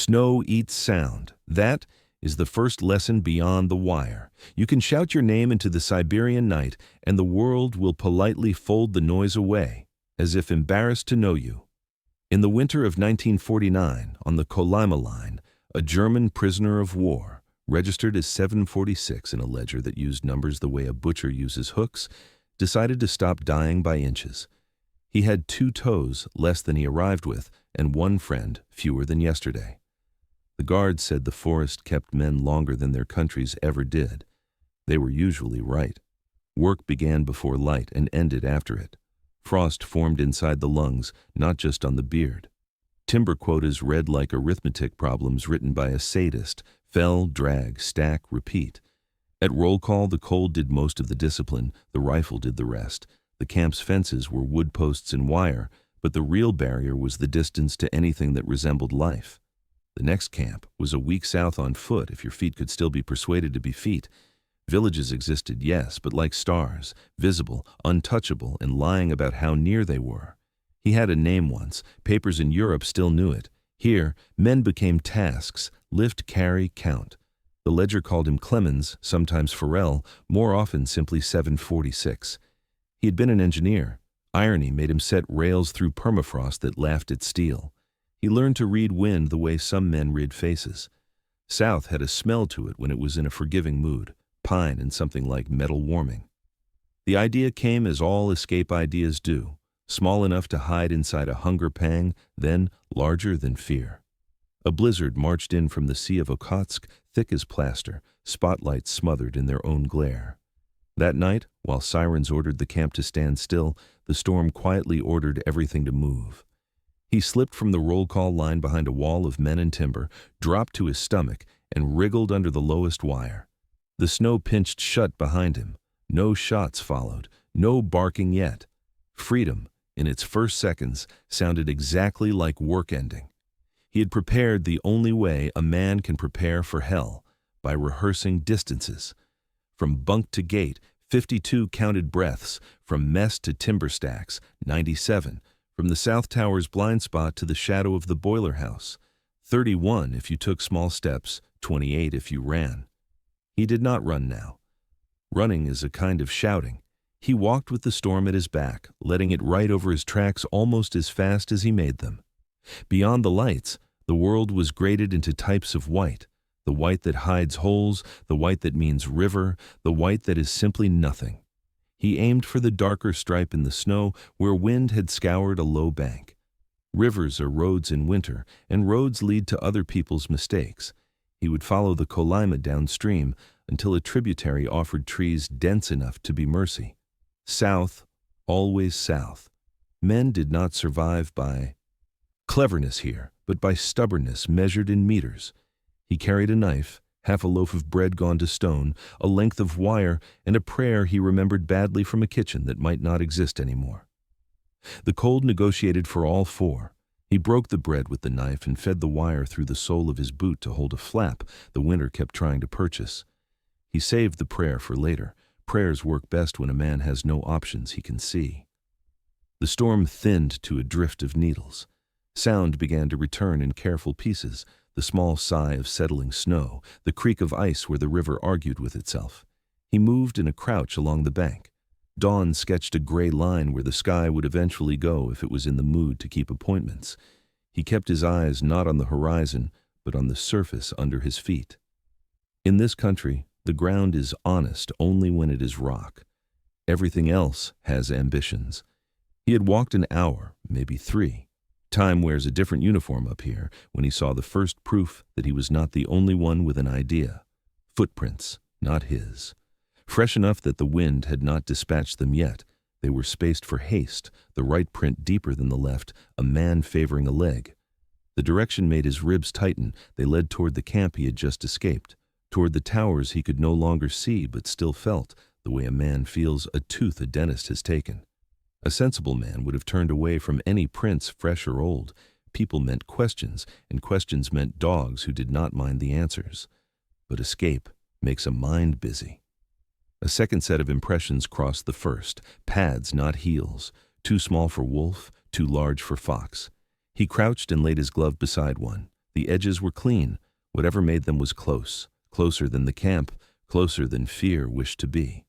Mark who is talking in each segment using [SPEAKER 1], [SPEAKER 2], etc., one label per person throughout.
[SPEAKER 1] Snow eats sound. That is the first lesson beyond the wire. You can shout your name into the Siberian night, and the world will politely fold the noise away, as if embarrassed to know you. In the winter of 1949, on the Kolyma line, a German prisoner of war, registered as 746 in a ledger that used numbers the way a butcher uses hooks, decided to stop dying by inches. He had 2 toes less than he arrived with, and 1 friend fewer than yesterday. The guards said the forest kept men longer than their countries ever did. They were usually right. Work began before light and ended after it. Frost formed inside the lungs, not just on the beard. Timber quotas read like arithmetic problems written by a sadist: fell, drag, stack, repeat. At roll call, the cold did most of the discipline, the rifle did the rest. The camp's fences were wood posts and wire, but the real barrier was the distance to anything that resembled life. The next camp was a week south on foot, if your feet could still be persuaded to be feet. Villages existed, yes, but like stars, visible, untouchable, and lying about how near they were. He had a name once. Papers in Europe still knew it. Here, men became tasks: lift, carry, count. The ledger called him Clemens, sometimes Farrell, more often simply 746. He had been an engineer. Irony made him set rails through permafrost that laughed at steel. He learned to read wind the way some men read faces. South had a smell to it when it was in a forgiving mood, pine and something like metal warming. The idea came as all escape ideas do, small enough to hide inside a hunger pang, then larger than fear. A blizzard marched in from the Sea of Okhotsk, thick as plaster, spotlights smothered in their own glare. That night, while sirens ordered the camp to stand still, the storm quietly ordered everything to move. He slipped from the roll call line behind a wall of men and timber, dropped to his stomach, and wriggled under the lowest wire. The snow pinched shut behind him. No shots followed, no barking yet. Freedom, in its first seconds, sounded exactly like work ending. He had prepared the only way a man can prepare for hell, by rehearsing distances. From bunk to gate, 52 counted breaths; from mess to timber stacks, 97; from the South Tower's blind spot to the shadow of the boiler house, 31 if you took small steps, 28 if you ran. He did not run now. Running is a kind of shouting. He walked with the storm at his back, letting it ride over his tracks almost as fast as he made them. Beyond the lights, the world was graded into types of white: the white that hides holes, the white that means river, the white that is simply nothing. He aimed for the darker stripe in the snow where wind had scoured a low bank. Rivers are roads in winter, and roads lead to other people's mistakes. He would follow the Kolyma downstream until a tributary offered trees dense enough to be mercy. South, always south. Men did not survive by cleverness here, but by stubbornness measured in meters. He carried a knife, half a loaf of bread gone to stone, a length of wire, and a prayer he remembered badly from a kitchen that might not exist anymore. The cold negotiated for all 4. He broke the bread with the knife and fed the wire through the sole of his boot to hold a flap the winter kept trying to purchase. He saved the prayer for later. Prayers work best when a man has no options he can see. The storm thinned to a drift of needles. Sound began to return in careful pieces: the small sigh of settling snow, the creak of ice where the river argued with itself. He moved in a crouch along the bank. Dawn sketched a gray line where the sky would eventually go if it was in the mood to keep appointments. He kept his eyes not on the horizon, but on the surface under his feet. In this country, the ground is honest only when it is rock. Everything else has ambitions. He had walked an hour, maybe 3. Time wears a different uniform up here when he saw the first proof that he was not the only one with an idea. Footprints, not his. Fresh enough that the wind had not dispatched them yet. They were spaced for haste, the right print deeper than the left, a man favoring a leg. The direction made his ribs tighten. They led toward the camp he had just escaped, toward the towers he could no longer see but still felt, the way a man feels a tooth a dentist has taken. A sensible man would have turned away from any prints, fresh or old. People meant questions, and questions meant dogs who did not mind the answers. But escape makes a mind busy. A second set of impressions crossed the first: pads, not heels, too small for wolf, too large for fox. He crouched and laid his glove beside one. The edges were clean. Whatever made them was close, closer than the camp, closer than fear wished to be.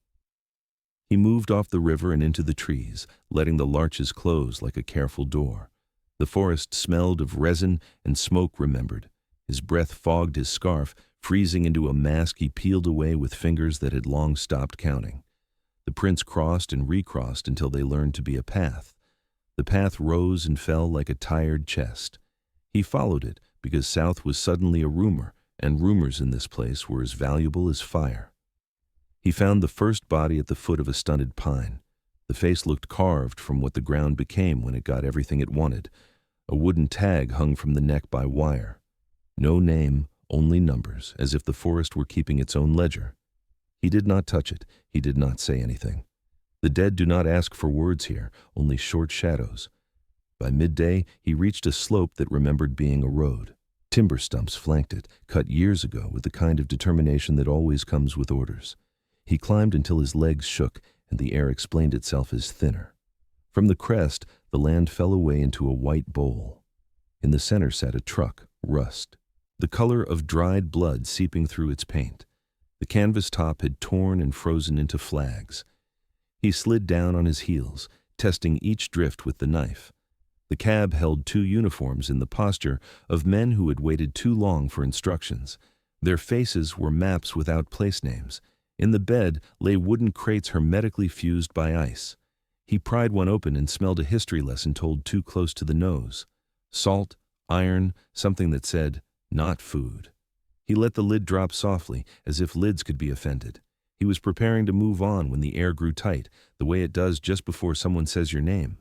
[SPEAKER 1] He moved off the river and into the trees, letting the larches close like a careful door. The forest smelled of resin and smoke remembered. His breath fogged his scarf, freezing into a mask he peeled away with fingers that had long stopped counting. The prints crossed and recrossed until they learned to be a path. The path rose and fell like a tired chest. He followed it because south was suddenly a rumor, and rumors in this place were as valuable as fire. He found the first body at the foot of a stunted pine. The face looked carved from what the ground became when it got everything it wanted. A wooden tag hung from the neck by wire. No name, only numbers, as if the forest were keeping its own ledger. He did not touch it. He did not say anything. The dead do not ask for words here, only short shadows. By midday, he reached a slope that remembered being a road. Timber stumps flanked it, cut years ago with the kind of determination that always comes with orders. He climbed until his legs shook and the air explained itself as thinner. From the crest, the land fell away into a white bowl. In the center sat a truck, rust, the color of dried blood seeping through its paint. The canvas top had torn and frozen into flags. He slid down on his heels, testing each drift with the knife. The cab held two uniforms in the posture of men who had waited too long for instructions. Their faces were maps without place names. In the bed lay wooden crates hermetically fused by ice. He pried one open and smelled a history lesson told too close to the nose. Salt, iron, something that said, "Not food." He let the lid drop softly, as if lids could be offended. He was preparing to move on when the air grew tight, the way it does just before someone says your name.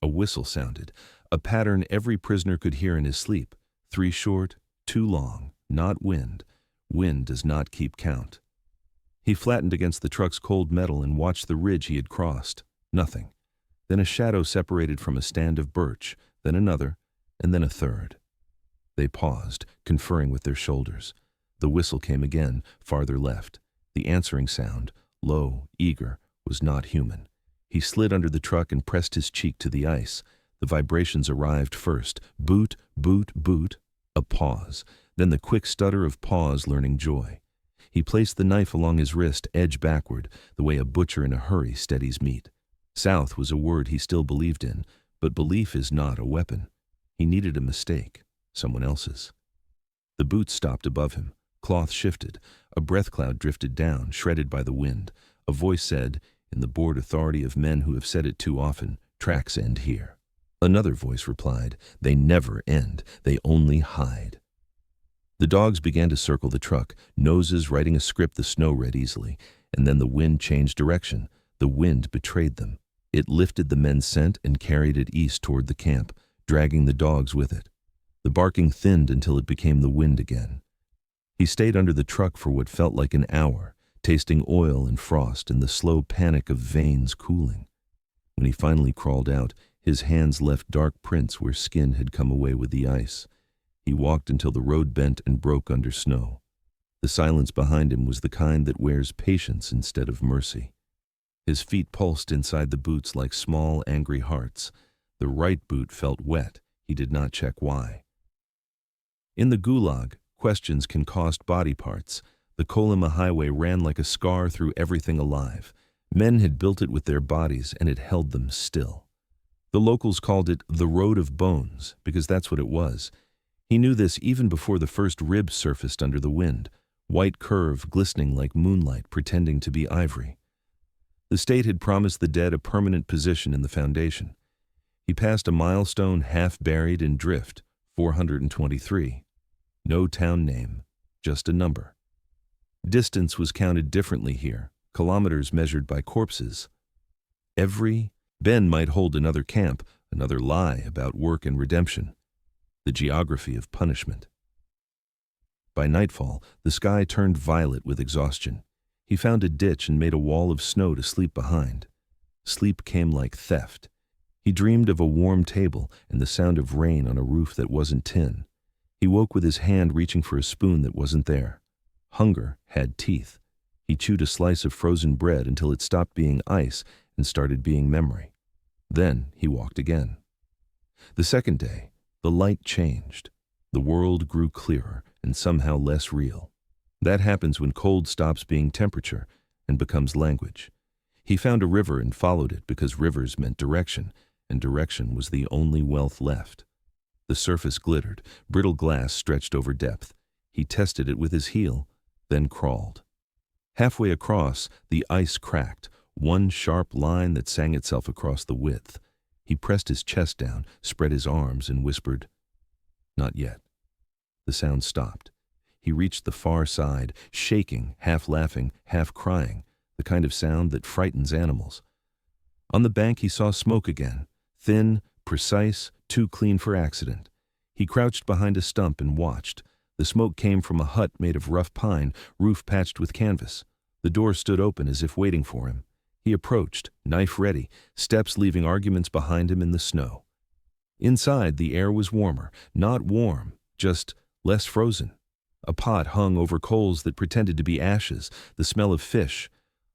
[SPEAKER 1] A whistle sounded, a pattern every prisoner could hear in his sleep. 3 short, 2 long, not wind. Wind does not keep count. He flattened against the truck's cold metal and watched the ridge he had crossed. Nothing. Then a shadow separated from a stand of birch, then another, and then a third. They paused, conferring with their shoulders. The whistle came again, farther left. The answering sound, low, eager, was not human. He slid under the truck and pressed his cheek to the ice. The vibrations arrived first. Boot, boot, boot. A pause. Then the quick stutter of pause learning joy. He placed the knife along his wrist, edge backward, the way a butcher in a hurry steadies meat. South was a word he still believed in, but belief is not a weapon. He needed a mistake, someone else's. The boot stopped above him. Cloth shifted. A breath cloud drifted down, shredded by the wind. A voice said, in the bored authority of men who have said it too often, "Tracks end here." Another voice replied, "They never end. They only hide." The dogs began to circle the truck, noses writing a script the snow read easily, and then the wind changed direction. The wind betrayed them. It lifted the men's scent and carried it east toward the camp, dragging the dogs with it. The barking thinned until it became the wind again. He stayed under the truck for what felt like an hour, tasting oil and frost and the slow panic of veins cooling. When he finally crawled out, his hands left dark prints where skin had come away with the ice. He walked until the road bent and broke under snow. The silence behind him was the kind that wears patience instead of mercy. His feet pulsed inside the boots like small, angry hearts. The right boot felt wet. He did not check why. In the Gulag, questions can cost body parts. The Kolyma highway ran like a scar through everything alive. Men had built it with their bodies, and it held them still. The locals called it the Road of Bones, because that's what it was. He knew this even before the first ribs surfaced under the wind, white curve glistening like moonlight pretending to be ivory. The state had promised the dead a permanent position in the foundation. He passed a milestone half buried in drift, 423. No town name, just a number. Distance was counted differently here, kilometers measured by corpses. Every bend might hold another camp, another lie about work and redemption. The geography of punishment. By nightfall, the sky turned violet with exhaustion. He found a ditch and made a wall of snow to sleep behind. Sleep came like theft. He dreamed of a warm table and the sound of rain on a roof that wasn't tin. He woke with his hand reaching for a spoon that wasn't there. Hunger had teeth. He chewed a slice of frozen bread until it stopped being ice and started being memory. Then he walked again. The second day, the light changed. The world grew clearer and somehow less real. That happens when cold stops being temperature and becomes language. He found a river and followed it because rivers meant direction, and direction was the only wealth left. The surface glittered, brittle glass stretched over depth. He tested it with his heel, then crawled. Halfway across, the ice cracked, one sharp line that sang itself across the width. He pressed his chest down, spread his arms, and whispered, "Not yet." The sound stopped. He reached the far side, shaking, half laughing, half crying, the kind of sound that frightens animals. On the bank he saw smoke again, thin, precise, too clean for accident. He crouched behind a stump and watched. The smoke came from a hut made of rough pine, roof patched with canvas. The door stood open as if waiting for him. He approached, knife ready, steps leaving arguments behind him in the snow. Inside, the air was warmer, not warm, just less frozen. A pot hung over coals that pretended to be ashes, the smell of fish.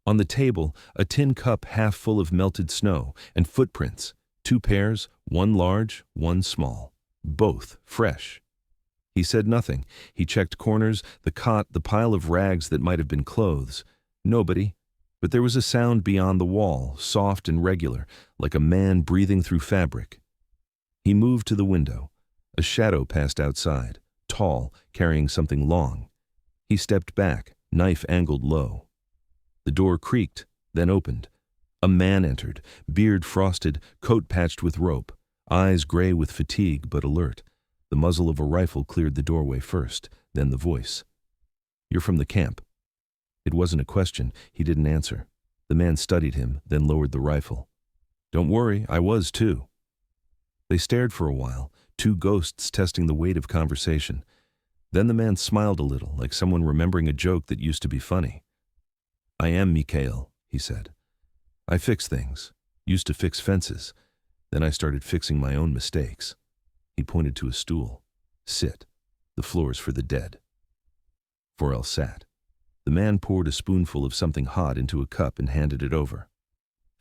[SPEAKER 1] On the table, a tin cup half full of melted snow, and footprints, 2 pairs, one large, one small, both fresh. He said nothing. He checked corners, the cot, the pile of rags that might have been clothes. Nobody. But there was a sound beyond the wall, soft and regular, like a man breathing through fabric. He moved to the window. A shadow passed outside, tall, carrying something long. He stepped back, knife angled low. The door creaked, then opened. A man entered, beard frosted, coat patched with rope, eyes gray with fatigue but alert. The muzzle of a rifle cleared the doorway first, then the voice. "You're from the camp." It wasn't a question. He didn't answer. The man studied him, then lowered the rifle. "Don't worry, I was too." They stared for a while, 2 ghosts testing the weight of conversation. Then the man smiled a little, like someone remembering a joke that used to be funny. "I am Mikhail," he said. "I fix things. Used to fix fences. Then I started fixing my own mistakes." He pointed to a stool. "Sit. The floor's for the dead." Forel sat. The man poured a spoonful of something hot into a cup and handed it over.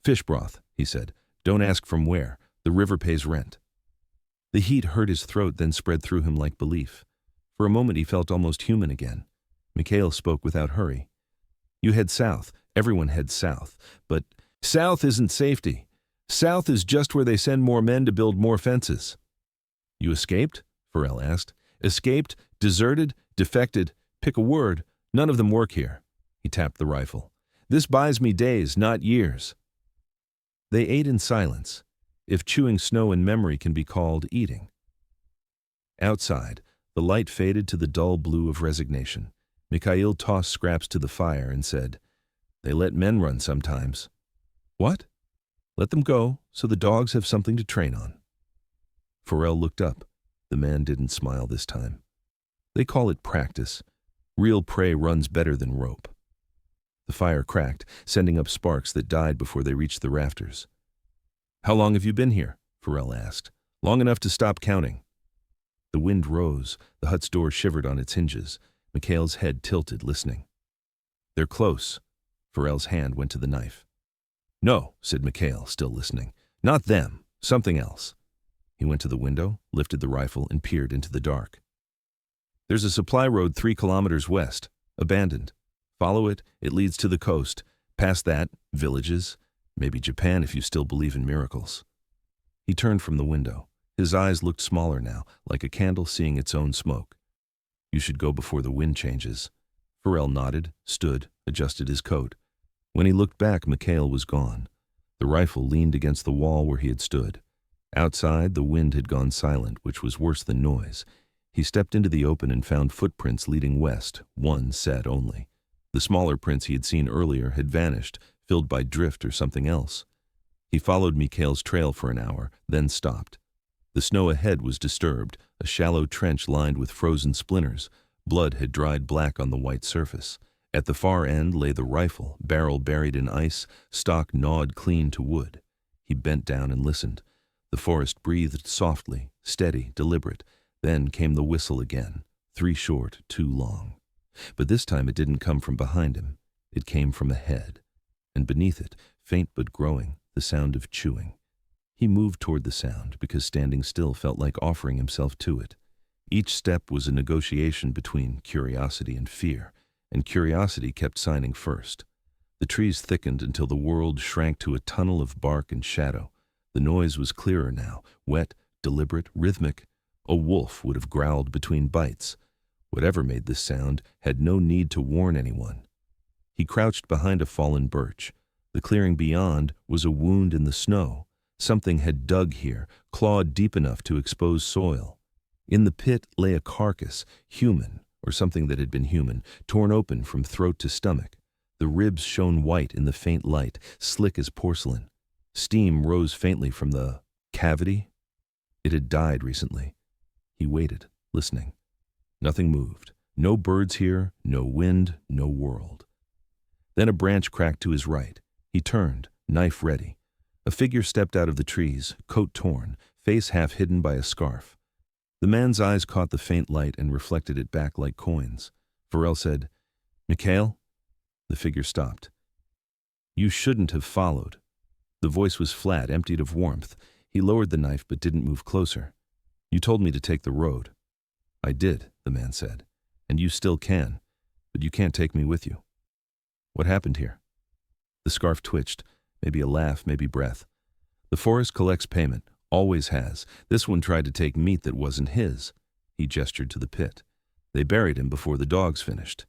[SPEAKER 1] "Fish broth," he said. "Don't ask from where. The river pays rent." The heat hurt his throat, then spread through him like belief. For a moment he felt almost human again. Mikhail spoke without hurry. "You head south. Everyone heads south. But south isn't safety. South is just where they send more men to build more fences." "You escaped?" Forel asked. "Escaped, deserted, defected. Pick a word. None of them work here." He tapped the rifle. "This buys me days, not years." They ate in silence, if chewing snow in memory can be called eating. Outside, the light faded to the dull blue of resignation. Mikhail tossed scraps to the fire and said, "They let men run sometimes." "What?" "Let them go, so the dogs have something to train on." Forel looked up. The man didn't smile this time. "They call it practice. Real prey runs better than rope." The fire cracked, sending up sparks that died before they reached the rafters. "How long have you been here?" Forel asked. "Long enough to stop counting." The wind rose. The hut's door shivered on its hinges. Mikhail's head tilted, listening. "They're close." Forel's hand went to the knife. "No," said Mikhail, still listening. "Not them. Something else." He went to the window, lifted the rifle, and peered into the dark. "There's a supply road 3 kilometers west, abandoned. Follow it, it leads to the coast. Past that, villages. Maybe Japan if you still believe in miracles." He turned from the window. His eyes looked smaller now, like a candle seeing its own smoke. "You should go before the wind changes." Forel nodded, stood, adjusted his coat. When he looked back, Mikhail was gone. The rifle leaned against the wall where he had stood. Outside, the wind had gone silent, which was worse than noise. He stepped into the open and found footprints leading west, one set only. The smaller prints he had seen earlier had vanished, filled by drift or something else. He followed Mikhail's trail for an hour, then stopped. The snow ahead was disturbed, a shallow trench lined with frozen splinters. Blood had dried black on the white surface. At the far end lay the rifle, barrel buried in ice, stock gnawed clean to wood. He bent down and listened. The forest breathed softly, steady, deliberate. Then came the whistle again, 3 short, 2 long. But this time it didn't come from behind him. It came from ahead. And beneath it, faint but growing, the sound of chewing. He moved toward the sound because standing still felt like offering himself to it. Each step was a negotiation between curiosity and curiosity kept signing first. The trees thickened until the world shrank to a tunnel of bark and shadow. The noise was clearer now, wet, deliberate, rhythmic. A wolf would have growled between bites. Whatever made this sound had no need to warn anyone. He crouched behind a fallen birch. The clearing beyond was a wound in the snow. Something had dug here, clawed deep enough to expose soil. In the pit lay a carcass, human, or something that had been human, torn open from throat to stomach. The ribs shone white in the faint light, slick as porcelain. Steam rose faintly from the cavity. It had died recently. He waited, listening. Nothing moved. No birds here, no wind, no world. Then a branch cracked to his right. He turned, knife ready. A figure stepped out of the trees, coat torn, face half hidden by a scarf. The man's eyes caught the faint light and reflected it back like coins. Farrell said, "Mikhail?" The figure stopped. "You shouldn't have followed." The voice was flat, emptied of warmth. He lowered the knife but didn't move closer. "You told me to take the road." "I did," the man said, "and you still can, but you can't take me with you." "What happened here?" The scarf twitched, maybe a laugh, maybe breath. "The forest collects payment, always has. This one tried to take meat that wasn't his." He gestured to the pit. "They buried him before the dogs finished."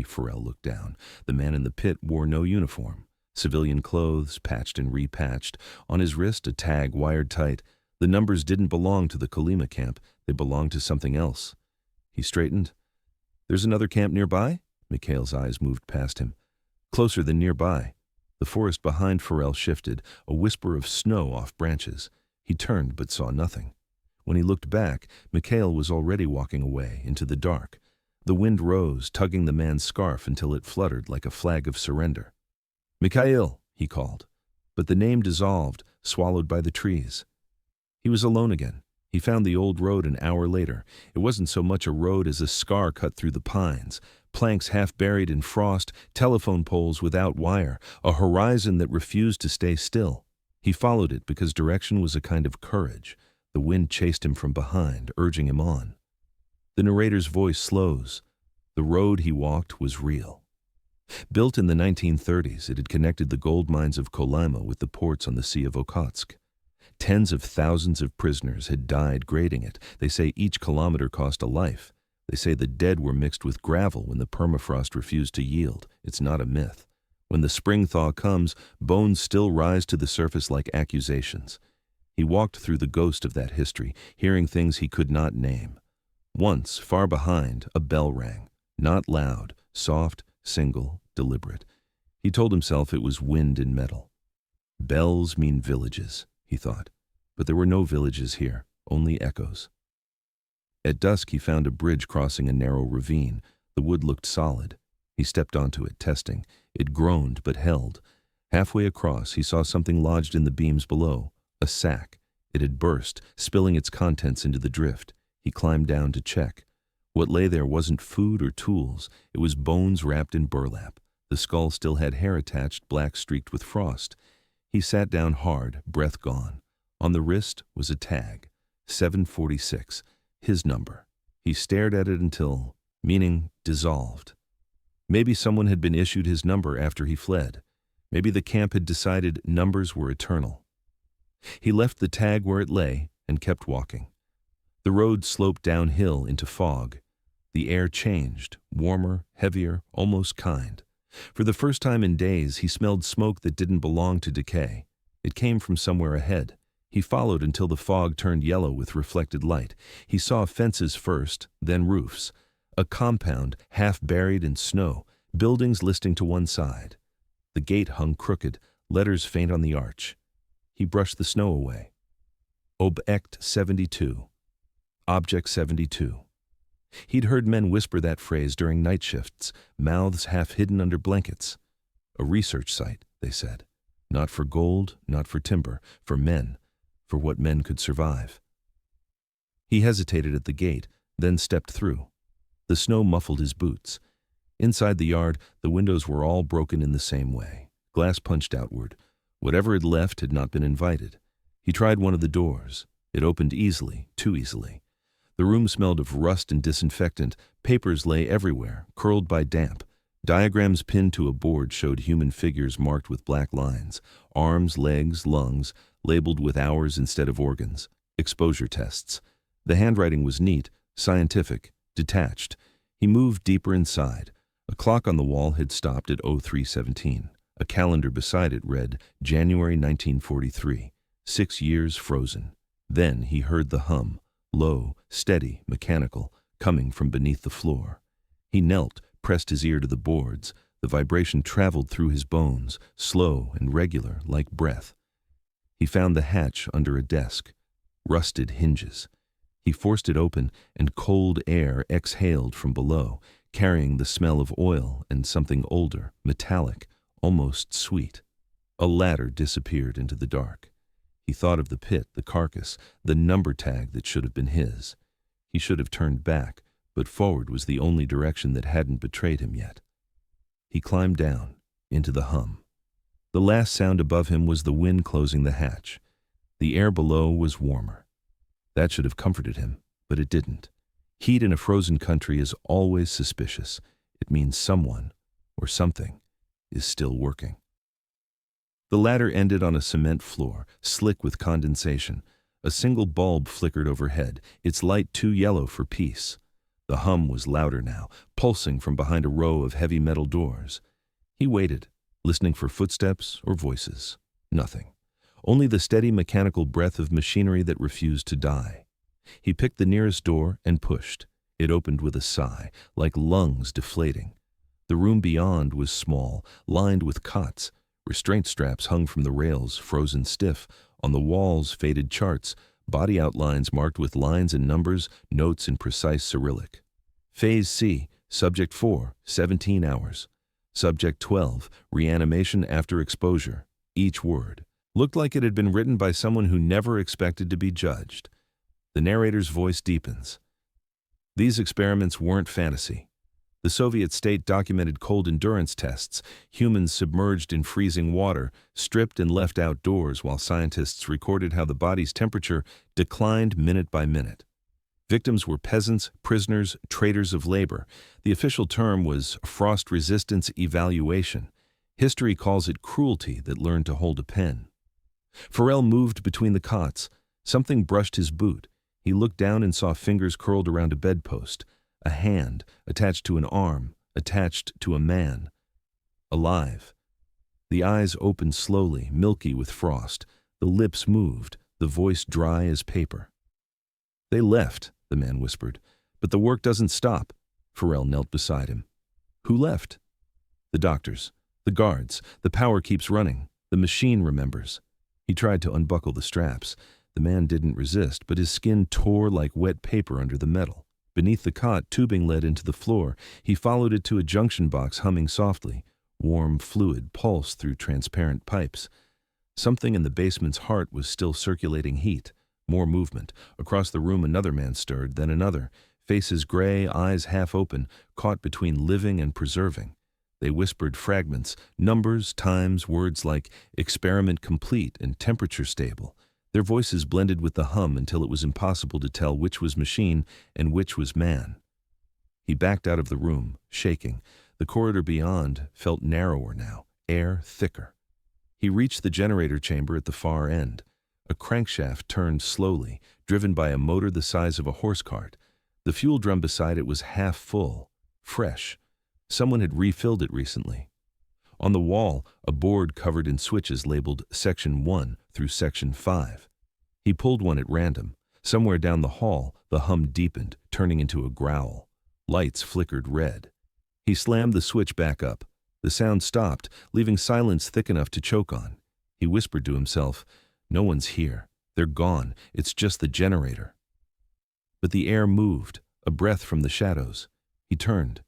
[SPEAKER 1] Farrell looked down. The man in the pit wore no uniform. Civilian clothes, patched and repatched. On his wrist, a tag wired tight. The numbers didn't belong to the Kolyma camp. They belonged to something else. He straightened. "There's another camp nearby?" Mikhail's eyes moved past him. "Closer than nearby." The forest behind Farrell shifted, a whisper of snow off branches. He turned but saw nothing. When he looked back, Mikhail was already walking away, into the dark. The wind rose, tugging the man's scarf until it fluttered like a flag of surrender. "Mikhail," he called. But the name dissolved, swallowed by the trees. He was alone again. He found the old road an hour later. It wasn't so much a road as a scar cut through the pines. Planks half buried in frost, telephone poles without wire, a horizon that refused to stay still. He followed it because direction was a kind of courage. The wind chased him from behind, urging him on. The narrator's voice slows. The road he walked was real. Built in the 1930s, it had connected the gold mines of Kolyma with the ports on the Sea of Okhotsk. Tens of thousands of prisoners had died grading it. They say each kilometer cost a life. They say the dead were mixed with gravel when the permafrost refused to yield. It's not a myth. When the spring thaw comes, bones still rise to the surface like accusations. He walked through the ghost of that history, hearing things he could not name. Once, far behind, a bell rang. Not loud, soft, single, deliberate. He told himself it was wind in metal. Bells mean villages, he thought. But there were no villages here, only echoes. At dusk he found a bridge crossing a narrow ravine. The wood looked solid. He stepped onto it, testing. It groaned but held. Halfway across he saw something lodged in the beams below, a sack. It had burst, spilling its contents into the drift. He climbed down to check. What lay there wasn't food or tools. It was bones wrapped in burlap. The skull still had hair attached, black streaked with frost. He sat down hard, breath gone. On the wrist was a tag, 746, his number. He stared at it until, meaning dissolved. Maybe someone had been issued his number after he fled. Maybe the camp had decided numbers were eternal. He left the tag where it lay and kept walking. The road sloped downhill into fog. The air changed, warmer, heavier, almost kind. For the first time in days, he smelled smoke that didn't belong to decay. It came from somewhere ahead. He followed until the fog turned yellow with reflected light. He saw fences first, then roofs. A compound half buried in snow, buildings listing to one side. The gate hung crooked, letters faint on the arch. He brushed the snow away. Object 72. Object 72. He'd heard men whisper that phrase during night shifts, mouths half hidden under blankets. A research site, they said. Not for gold, not for timber, for men, for what men could survive. He hesitated at the gate, then stepped through. The snow muffled his boots. Inside the yard, the windows were all broken in the same way, glass punched outward. Whatever had left had not been invited. He tried one of the doors. It opened easily, too easily. The room smelled of rust and disinfectant. Papers lay everywhere, curled by damp. Diagrams pinned to a board showed human figures marked with black lines, arms, legs, lungs, labeled with hours instead of organs. Exposure tests. The handwriting was neat, scientific, detached. He moved deeper inside. A clock on the wall had stopped at 03:17. A calendar beside it read January 1943, 6 years frozen. Then he heard the hum, low, steady, mechanical, coming from beneath the floor. He knelt, pressed his ear to the boards. The vibration traveled through his bones, slow and regular, like breath. He found the hatch under a desk. Rusted hinges. He forced it open, and cold air exhaled from below, carrying the smell of oil and something older, metallic, almost sweet. A ladder disappeared into the dark. He thought of the pit, the carcass, the number tag that should have been his. He should have turned back, but forward was the only direction that hadn't betrayed him yet. He climbed down, into the hum. The last sound above him was the wind closing the hatch. The air below was warmer. That should have comforted him, but it didn't. Heat in a frozen country is always suspicious. It means someone, or something, is still working. The ladder ended on a cement floor, slick with condensation. A single bulb flickered overhead, its light too yellow for peace. The hum was louder now, pulsing from behind a row of heavy metal doors. He waited, listening for footsteps or voices. Nothing. Only the steady mechanical breath of machinery that refused to die. He picked the nearest door and pushed. It opened with a sigh, like lungs deflating. The room beyond was small, lined with cots. Restraint straps hung from the rails, frozen stiff. On the walls, faded charts, body outlines marked with lines and numbers, notes in precise Cyrillic. Phase C, Subject 4, 17 hours. Subject 12, reanimation after exposure. Each word looked like it had been written by someone who never expected to be judged. The narrator's voice deepens. These experiments weren't fantasy. The Soviet state documented cold endurance tests, humans submerged in freezing water, stripped and left outdoors while scientists recorded how the body's temperature declined minute by minute. Victims were peasants, prisoners, traitors of labor. The official term was frost resistance evaluation. History calls it cruelty that learned to hold a pen. Farrell moved between the cots. Something brushed his boot. He looked down and saw fingers curled around a bedpost. A hand, attached to an arm, attached to a man. Alive. The eyes opened slowly, milky with frost. The lips moved, the voice dry as paper. "They left," the man whispered. "But the work doesn't stop." Farrell knelt beside him. "Who left?" "The doctors. The guards. The power keeps running. The machine remembers." He tried to unbuckle the straps. The man didn't resist, but his skin tore like wet paper under the metal. Beneath the cot, tubing led into the floor. He followed it to a junction box humming softly. Warm fluid pulsed through transparent pipes. Something in the basement's heart was still circulating heat. More movement. Across the room another man stirred, then another. Faces gray, eyes half open, caught between living and preserving. They whispered fragments, numbers, times, words like experiment complete and temperature stable. Their voices blended with the hum until it was impossible to tell which was machine and which was man. He backed out of the room, shaking. The corridor beyond felt narrower now, air thicker. He reached the generator chamber at the far end. A crankshaft turned slowly, driven by a motor the size of a horse cart. The fuel drum beside it was half full, fresh. Someone had refilled it recently. On the wall, a board covered in switches labeled Section 1 through Section 5. He pulled one at random. Somewhere down the hall, the hum deepened, turning into a growl. Lights flickered red. He slammed the switch back up. The sound stopped, leaving silence thick enough to choke on. He whispered to himself, "No one's here. They're gone. It's just the generator." But the air moved, a breath from the shadows. He turned.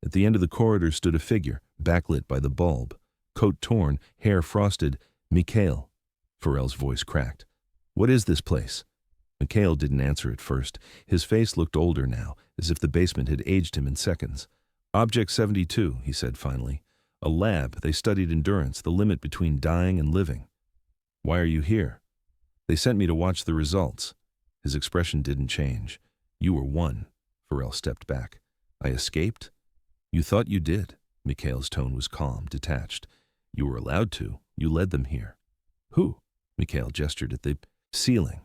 [SPEAKER 1] At the end of the corridor stood a figure, backlit by the bulb. Coat torn, hair frosted. "Mikhail." Farrell's voice cracked. "What is this place?" Mikhail didn't answer at first. His face looked older now, as if the basement had aged him in seconds. "Object 72, he said finally. "A lab. They studied endurance, the limit between dying and living." "Why are you here?" "They sent me to watch the results." His expression didn't change. You were one. Farrell stepped back. I escaped? You thought you did. Mikhail's tone was calm, detached. You were allowed to. You led them here. Who? Mikhail gestured at the ceiling.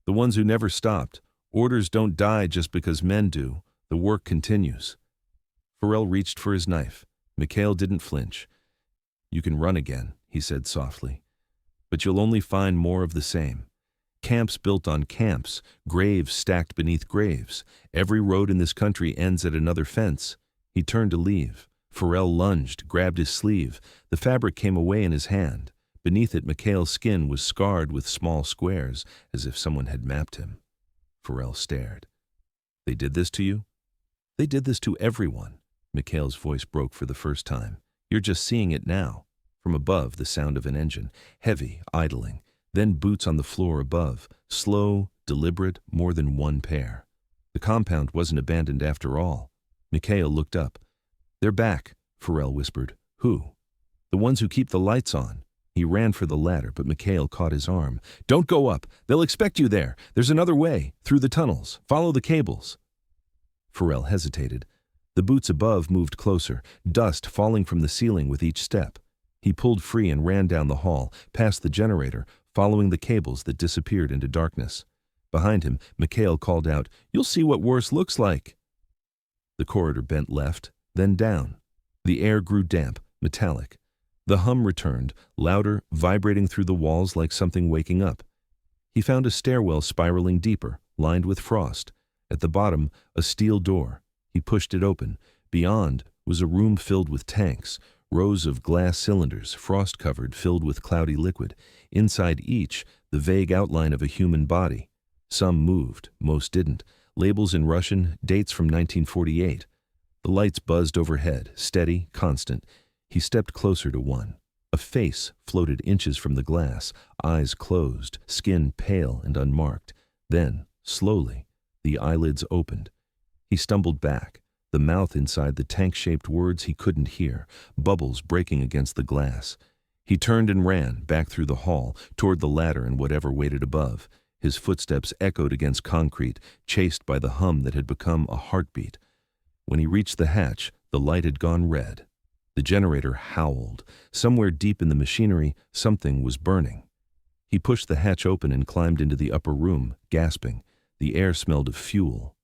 [SPEAKER 1] The ones who never stopped. Orders don't die just because men do. The work continues. Farrell reached for his knife. Mikhail didn't flinch. You can run again, he said softly. But you'll only find more of the same. Camps built on camps, graves stacked beneath graves. Every road in this country ends at another fence. He turned to leave. Farrell lunged, grabbed his sleeve. The fabric came away in his hand. Beneath it, Mikhail's skin was scarred with small squares, as if someone had mapped him. Farrell stared. They did this to you? They did this to everyone. Mikhail's voice broke for the first time. You're just seeing it now. From above, the sound of an engine, heavy, idling. Then boots on the floor above, slow, deliberate, more than one pair. The compound wasn't abandoned after all. Mikhail looked up. They're back, Farrell whispered. Who? The ones who keep the lights on. He ran for the ladder, but Mikhail caught his arm. Don't go up. They'll expect you there. There's another way, through the tunnels. Follow the cables. Farrell hesitated. The boots above moved closer, dust falling from the ceiling with each step. He pulled free and ran down the hall, past the generator, following the cables that disappeared into darkness. Behind him, Mikhail called out, You'll see what worse looks like. The corridor bent left, then down. The air grew damp, metallic. The hum returned, louder, vibrating through the walls like something waking up. He found a stairwell spiraling deeper, lined with frost. At the bottom, a steel door. He pushed it open. Beyond was a room filled with tanks, rows of glass cylinders, frost-covered, filled with cloudy liquid. Inside each, the vague outline of a human body. Some moved, most didn't. Labels in Russian, dates from 1948. The lights buzzed overhead, steady, constant. He stepped closer to one. A face floated inches from the glass, eyes closed, skin pale and unmarked. Then, slowly, the eyelids opened. He stumbled back, the mouth inside the tank-shaped words he couldn't hear, bubbles breaking against the glass. He turned and ran, back through the hall, toward the ladder and whatever waited above. His footsteps echoed against concrete, chased by the hum that had become a heartbeat. When he reached the hatch, the light had gone red. The generator howled. Somewhere deep in the machinery, something was burning. He pushed the hatch open and climbed into the upper room, gasping. The air smelled of fuel.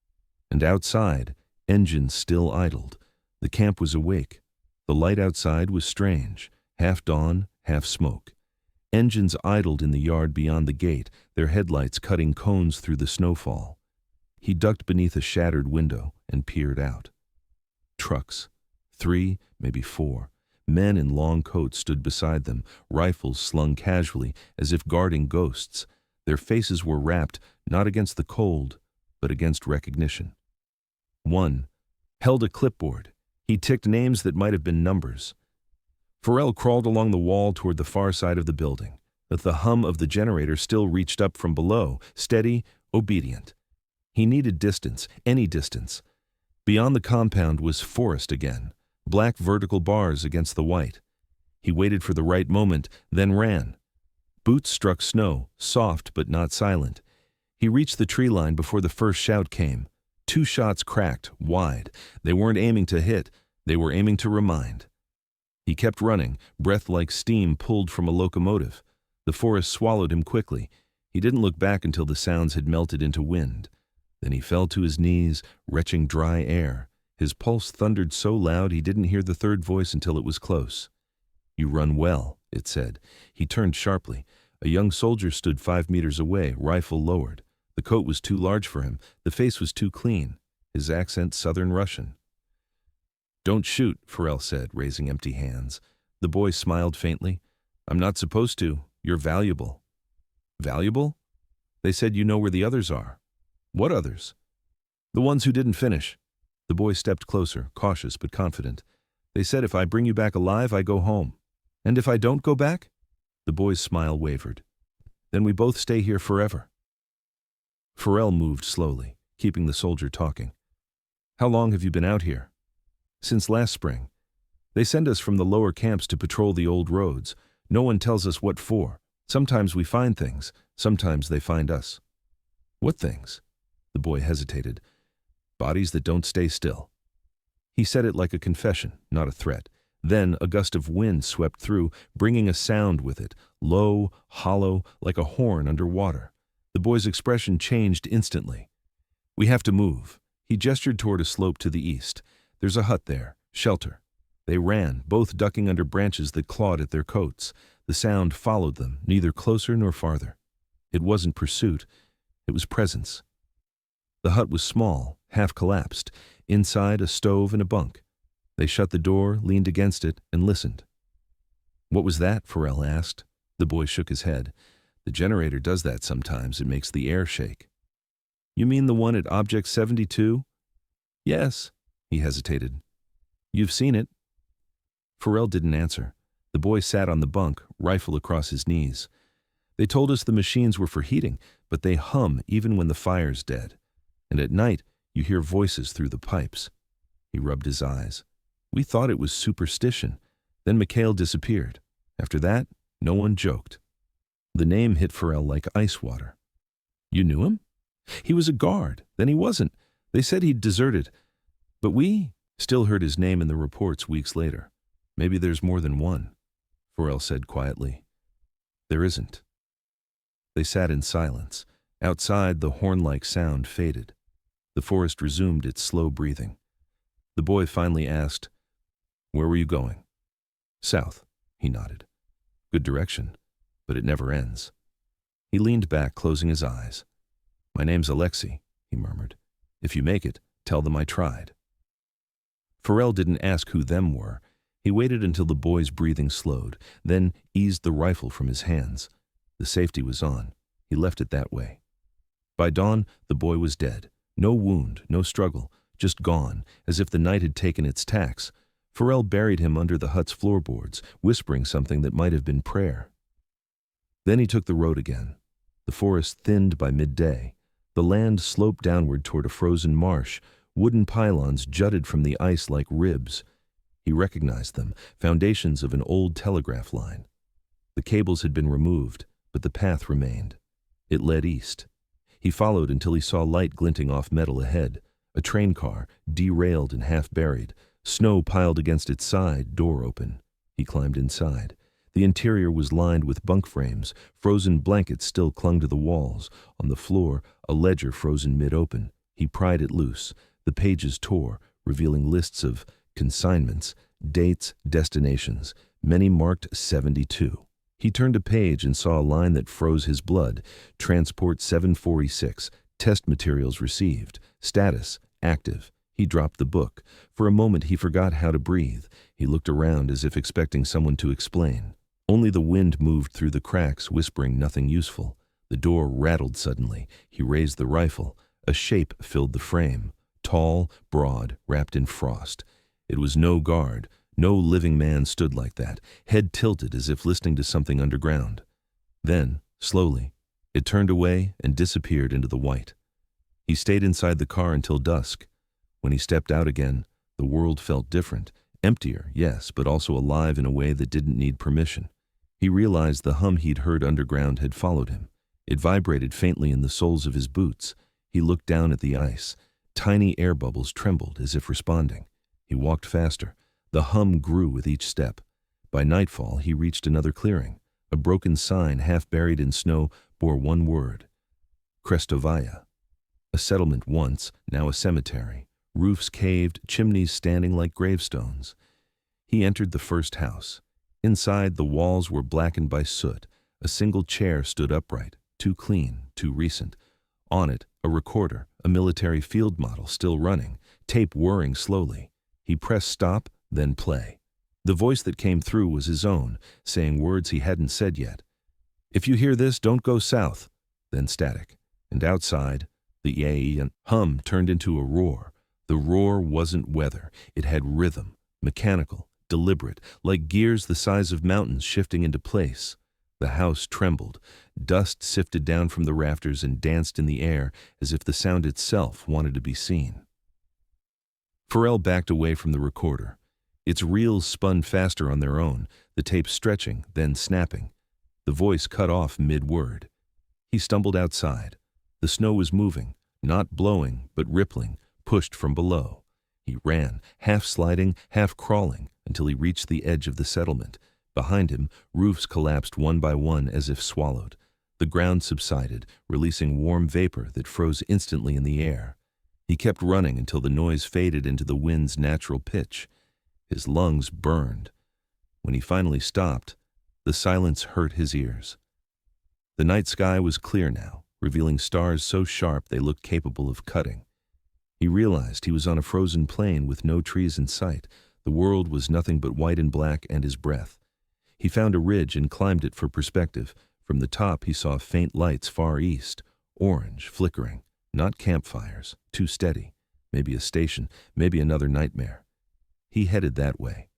[SPEAKER 1] And outside, engines still idled. The camp was awake. The light outside was strange, half dawn, half smoke. Engines idled in the yard beyond the gate, their headlights cutting cones through the snowfall. He ducked beneath a shattered window and peered out. Trucks. 3, maybe 4. Men in long coats stood beside them, rifles slung casually, as if guarding ghosts. Their faces were wrapped, not against the cold, but against recognition. One held a clipboard. He ticked names that might have been numbers. Farrell crawled along the wall toward the far side of the building, but the hum of the generator still reached up from below, steady, obedient. He needed distance, any distance. Beyond the compound was forest again, black vertical bars against the white. He waited for the right moment, then ran. Boots struck snow, soft but not silent. He reached the tree line before the first shout came. 2 shots cracked, wide. They weren't aiming to hit, they were aiming to remind. He kept running, breath like steam pulled from a locomotive. The forest swallowed him quickly. He didn't look back until the sounds had melted into wind. Then he fell to his knees, retching dry air. His pulse thundered so loud he didn't hear the third voice until it was close. You run well, it said. He turned sharply. A young soldier stood 5 meters away, rifle lowered. The coat was too large for him. The face was too clean. His accent Southern Russian. Don't shoot, Farrell said, raising empty hands. The boy smiled faintly. I'm not supposed to. You're valuable. Valuable? They said you know where the others are. What others? The ones who didn't finish. The boy stepped closer, cautious but confident. They said if I bring you back alive, I go home. And if I don't go back? The boy's smile wavered. Then we both stay here forever. Farrell moved slowly, keeping the soldier talking. How long have you been out here? Since last spring. They send us from the lower camps to patrol the old roads. No one tells us what for. Sometimes we find things. Sometimes they find us. What things? The boy hesitated. Bodies that don't stay still. He said it like a confession, not a threat. Then a gust of wind swept through, bringing a sound with it, low, hollow, like a horn under water. The boy's expression changed instantly. We have to move. He gestured toward a slope to the east. There's a hut there, shelter. They ran, both ducking under branches that clawed at their coats. The sound followed them, neither closer nor farther. It wasn't pursuit, it was presence. The hut was small, half collapsed. Inside, a stove and a bunk. They shut the door, leaned against it, and listened. What was that? Farrell asked. The boy shook his head. The generator does that sometimes. It makes the air shake. You mean the one at Object 72? Yes, he hesitated. You've seen it. Farrell didn't answer. The boy sat on the bunk, rifle across his knees. They told us the machines were for heating, but they hum even when the fire's dead. And at night, you hear voices through the pipes. He rubbed his eyes. We thought it was superstition. Then Mikhail disappeared. After that, no one joked. The name hit Farrell like ice water. You knew him? He was a guard. Then he wasn't. They said he'd deserted. But we still heard his name in the reports weeks later. Maybe there's more than one, Farrell said quietly. There isn't. They sat in silence. Outside, the horn-like sound faded. The forest resumed its slow breathing. The boy finally asked, Where were you going? South, he nodded. Good direction, but it never ends. He leaned back, closing his eyes. My name's Alexei, he murmured. If you make it, tell them I tried. Farrell didn't ask who them were. He waited until the boy's breathing slowed, then eased the rifle from his hands. The safety was on. He left it that way. By dawn, the boy was dead. No wound, no struggle, just gone, as if the night had taken its tax. Farrell buried him under the hut's floorboards, whispering something that might have been prayer. Then he took the road again. The forest thinned by midday. The land sloped downward toward a frozen marsh. Wooden pylons jutted from the ice like ribs. He recognized them, foundations of an old telegraph line. The cables had been removed, but the path remained. It led east. He followed until he saw light glinting off metal ahead. A train car, derailed and half buried. Snow piled against its side, door open. He climbed inside. The interior was lined with bunk frames. Frozen blankets still clung to the walls. On the floor, a ledger frozen mid-open. He pried it loose. The pages tore, revealing lists of consignments, dates, destinations, many marked 72. He turned a page and saw a line that froze his blood. Transport 746, test materials received, status, active. He dropped the book. For a moment he forgot how to breathe. He looked around as if expecting someone to explain. Only the wind moved through the cracks, whispering nothing useful. The door rattled suddenly. He raised the rifle. A shape filled the frame. Tall, broad, wrapped in frost. It was no guard. No living man stood like that, head tilted as if listening to something underground. Then, slowly, it turned away and disappeared into the white. He stayed inside the car until dusk. When he stepped out again, the world felt different. Emptier, yes, but also alive in a way that didn't need permission. He realized the hum he'd heard underground had followed him. It vibrated faintly in the soles of his boots. He looked down at the ice. Tiny air bubbles trembled as if responding. He walked faster. The hum grew with each step. By nightfall, he reached another clearing. A broken sign, half buried in snow, bore one word. Krestovaya. A settlement once, now a cemetery. Roofs caved, chimneys standing like gravestones. He entered the first house. Inside, the walls were blackened by soot. A single chair stood upright, too clean, too recent. On it, a recorder, a military field model still running, tape whirring slowly. He pressed stop, then play. The voice that came through was his own, saying words he hadn't said yet. If you hear this, don't go south. Then static. And outside, the yay and hum turned into a roar. The roar wasn't weather. It had rhythm, mechanical, deliberate, like gears the size of mountains shifting into place. The house trembled. Dust sifted down from the rafters and danced in the air as if the sound itself wanted to be seen. Farrell backed away from the recorder. Its reels spun faster on their own, the tape stretching, then snapping. The voice cut off mid-word. He stumbled outside. The snow was moving, not blowing, but rippling, pushed from below. He ran, half sliding, half crawling, until he reached the edge of the settlement. Behind him, roofs collapsed one by one as if swallowed. The ground subsided, releasing warm vapor that froze instantly in the air. He kept running until the noise faded into the wind's natural pitch. His lungs burned. When he finally stopped, the silence hurt his ears. The night sky was clear now, revealing stars so sharp they looked capable of cutting. He realized he was on a frozen plain with no trees in sight. The world was nothing but white and black and his breath. He found a ridge and climbed it for perspective. From the top he saw faint lights far east, orange, flickering. Not campfires, too steady. Maybe a station, maybe another nightmare. He headed that way.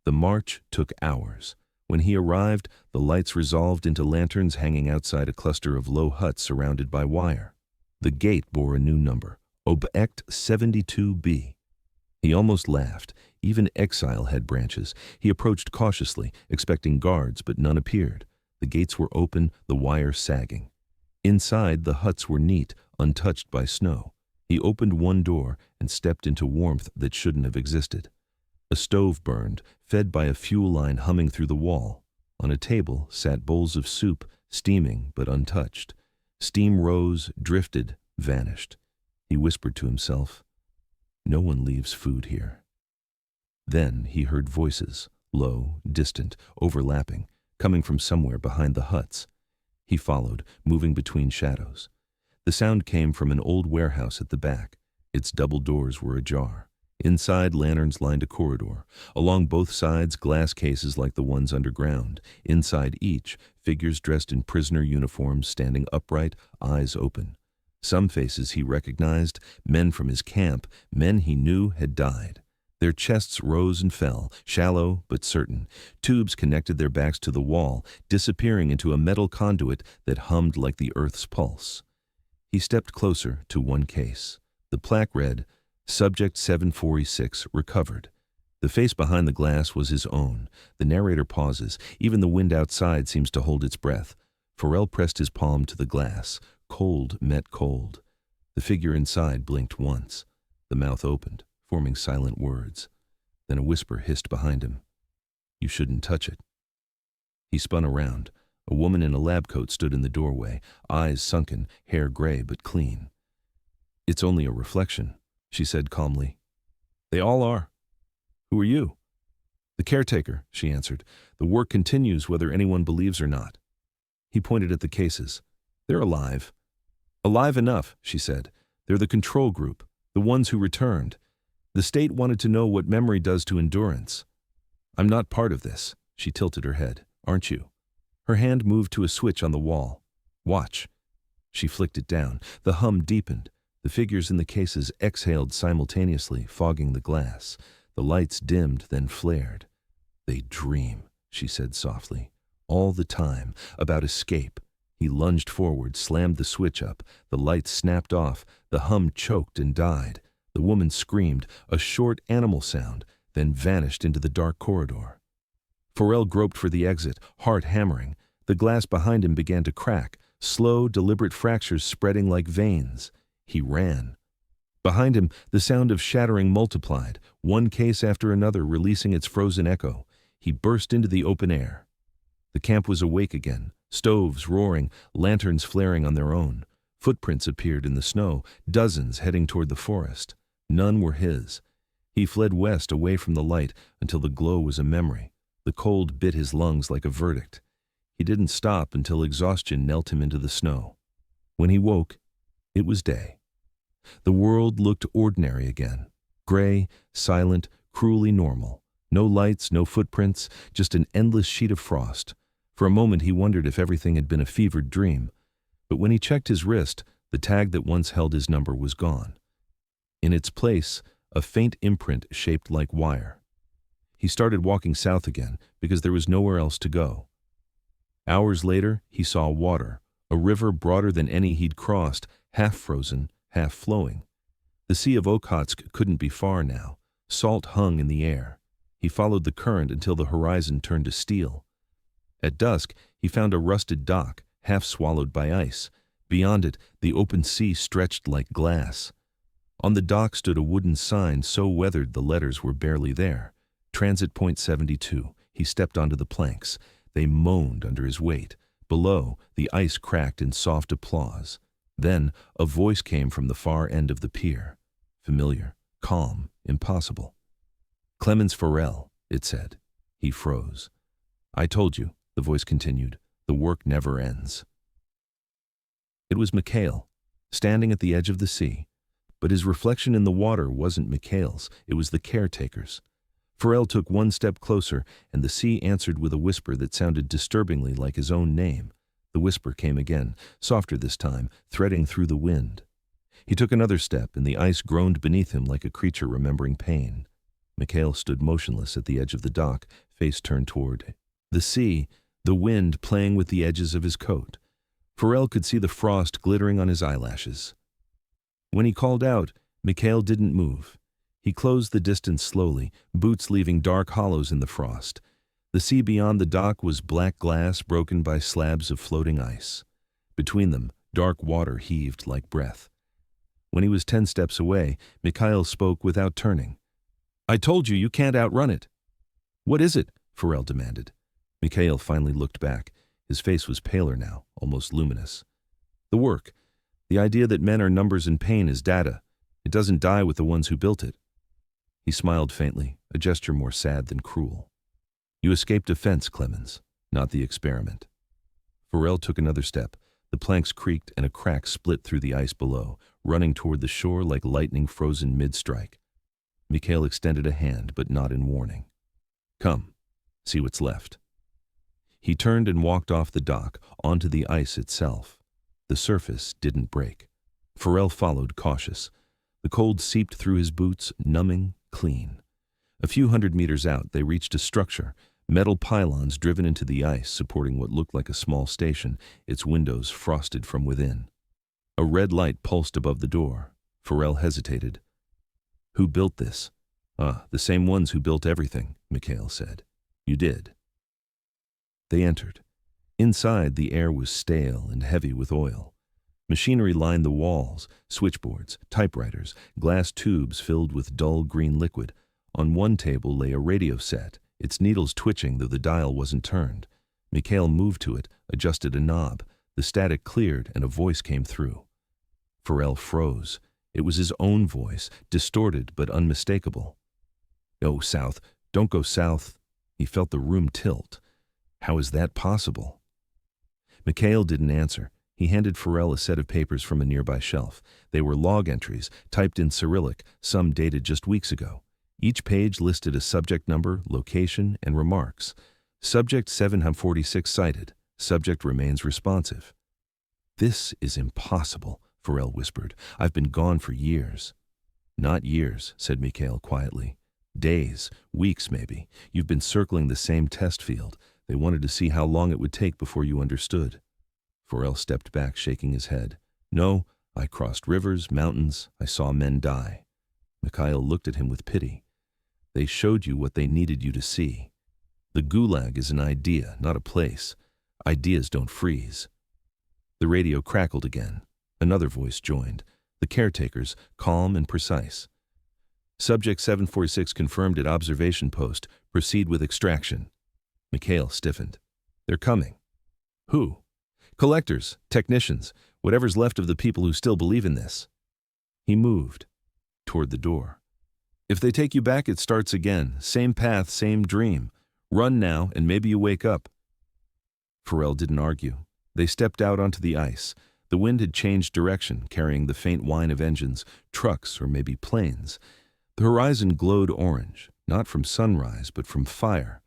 [SPEAKER 1] The march took hours. When he arrived, the lights resolved into lanterns hanging outside a cluster of low huts surrounded by wire. The gate bore a new number, Object 72B. He almost laughed. Even exile had branches. He approached cautiously, expecting guards, but none appeared. The gates were open, the wire sagging. Inside, the huts were neat, untouched by snow. He opened one door and stepped into warmth that shouldn't have existed. A stove burned, fed by a fuel line humming through the wall. On a table sat bowls of soup, steaming but untouched. Steam rose, drifted, vanished. He whispered to himself, "No one leaves food here." Then he heard voices, low, distant, overlapping, coming from somewhere behind the huts. He followed, moving between shadows. The sound came from an old warehouse at the back. Its double doors were ajar. Inside, lanterns lined a corridor. Along both sides, glass cases like the ones underground. Inside each, figures dressed in prisoner uniforms standing upright, eyes open. Some faces he recognized, men from his camp, men he knew had died. Their chests rose and fell, shallow but certain. Tubes connected their backs to the wall, disappearing into a metal conduit that hummed like the earth's pulse. He stepped closer to one case. The plaque read, "Subject 746 recovered." The face behind the glass was his own. The narrator pauses. Even the wind outside seems to hold its breath. Farrell pressed his palm to the glass. Cold met cold. The figure inside blinked once. The mouth opened, forming silent words. Then a whisper hissed behind him. "You shouldn't touch it." He spun around. A woman in a lab coat stood in the doorway, eyes sunken, hair gray but clean. "It's only a reflection," she said calmly. "They all are." "Who are you?" "The caretaker," she answered. "The work continues whether anyone believes or not." He pointed at the cases. "They're alive." "Alive enough," she said. "They're the control group, the ones who returned. The state wanted to know what memory does to endurance." "I'm not part of this." She tilted her head. "Aren't you?" Her hand moved to a switch on the wall. "Watch." She flicked it down. The hum deepened. The figures in the cases exhaled simultaneously, fogging the glass. The lights dimmed, then flared. "They dream," she said softly. "All the time. About escape." He lunged forward, slammed the switch up. The lights snapped off. The hum choked and died. The woman screamed, a short animal sound, then vanished into the dark corridor. Farrell groped for the exit, heart hammering. The glass behind him began to crack, slow, deliberate fractures spreading like veins. He ran. Behind him, the sound of shattering multiplied, one case after another releasing its frozen echo. He burst into the open air. The camp was awake again, stoves roaring, lanterns flaring on their own. Footprints appeared in the snow, dozens heading toward the forest. None were his. He fled west away from the light until the glow was a memory. The cold bit his lungs like a verdict. He didn't stop until exhaustion knelt him into the snow. When he woke, it was day. The world looked ordinary again. Gray, silent, cruelly normal. No lights, no footprints, just an endless sheet of frost. For a moment he wondered if everything had been a fevered dream. But when he checked his wrist, the tag that once held his number was gone. In its place, a faint imprint shaped like wire. He started walking south again because there was nowhere else to go. Hours later, he saw water, a river broader than any he'd crossed, half frozen, half flowing. The Sea of Okhotsk couldn't be far now. Salt hung in the air. He followed the current until the horizon turned to steel. At dusk, he found a rusted dock, half swallowed by ice. Beyond it, the open sea stretched like glass. On the dock stood a wooden sign so weathered the letters were barely there. Transit Point 72. He stepped onto the planks. They moaned under his weight. Below, the ice cracked in soft applause. Then, a voice came from the far end of the pier. Familiar, calm, impossible. "Clemens Farrell," it said. He froze. "I told you," the voice continued, "the work never ends." It was Mikhail, standing at the edge of the sea. But his reflection in the water wasn't Mikhail's, it was the caretaker's. Farrell took one step closer, and the sea answered with a whisper that sounded disturbingly like his own name. The whisper came again, softer this time, threading through the wind. He took another step, and the ice groaned beneath him like a creature remembering pain. Mikhail stood motionless at the edge of the dock, face turned toward the sea, the wind playing with the edges of his coat. Farrell could see the frost glittering on his eyelashes. When he called out, Mikhail didn't move. He closed the distance slowly, boots leaving dark hollows in the frost. The sea beyond the dock was black glass broken by slabs of floating ice. Between them, dark water heaved like breath. When he was 10 steps away, Mikhail spoke without turning. "I told you, you can't outrun it." "What is it?" Farrell demanded. Mikhail finally looked back. His face was paler now, almost luminous. "The work. The idea that men are numbers and pain is data. It doesn't die with the ones who built it." He smiled faintly, a gesture more sad than cruel. "You escaped offense, Clemens, not the experiment." Farrell took another step. The planks creaked and a crack split through the ice below, running toward the shore like lightning frozen mid-strike. Mikhail extended a hand, but not in warning. "Come, see what's left." He turned and walked off the dock, onto the ice itself. The surface didn't break. Farrell followed, cautious. The cold seeped through his boots, numbing, clean. A few 100 meters out, they reached a structure, metal pylons driven into the ice supporting what looked like a small station, its windows frosted from within. A red light pulsed above the door. Farrell hesitated. "Who built this?" The same ones who built everything," Mikhail said. "You did." They entered. Inside, the air was stale and heavy with oil. Machinery lined the walls, switchboards, typewriters, glass tubes filled with dull green liquid. On one table lay a radio set, its needles twitching though the dial wasn't turned. Mikhail moved to it, adjusted a knob. The static cleared and a voice came through. Farrell froze. It was his own voice, distorted but unmistakable. "Oh, south. Don't go south." He felt the room tilt. How is that possible? Mikhail didn't answer. He handed Farrell a set of papers from a nearby shelf. They were log entries, typed in Cyrillic, some dated just weeks ago. Each page listed a subject number, location, and remarks. Subject 746 cited. Subject remains responsive. "This is impossible," Farrell whispered. "I've been gone for years." "Not years," said Mikhail quietly. "Days, weeks maybe. You've been circling the same test field. They wanted to see how long it would take before you understood." Farrell stepped back, shaking his head. "No, I crossed rivers, mountains. I saw men die." Mikhail looked at him with pity. "They showed you what they needed you to see. The Gulag is an idea, not a place. Ideas don't freeze." The radio crackled again. Another voice joined. The caretaker's, calm and precise. "Subject 746 confirmed at observation post. Proceed with extraction." Mikhail stiffened. "They're coming." "Who?" "Collectors, technicians, whatever's left of the people who still believe in this." He moved toward the door. "If they take you back, it starts again. Same path, same dream. Run now, and maybe you wake up." Farrell didn't argue. They stepped out onto the ice. The wind had changed direction, carrying the faint whine of engines, trucks, or maybe planes. The horizon glowed orange, not from sunrise, but from fire.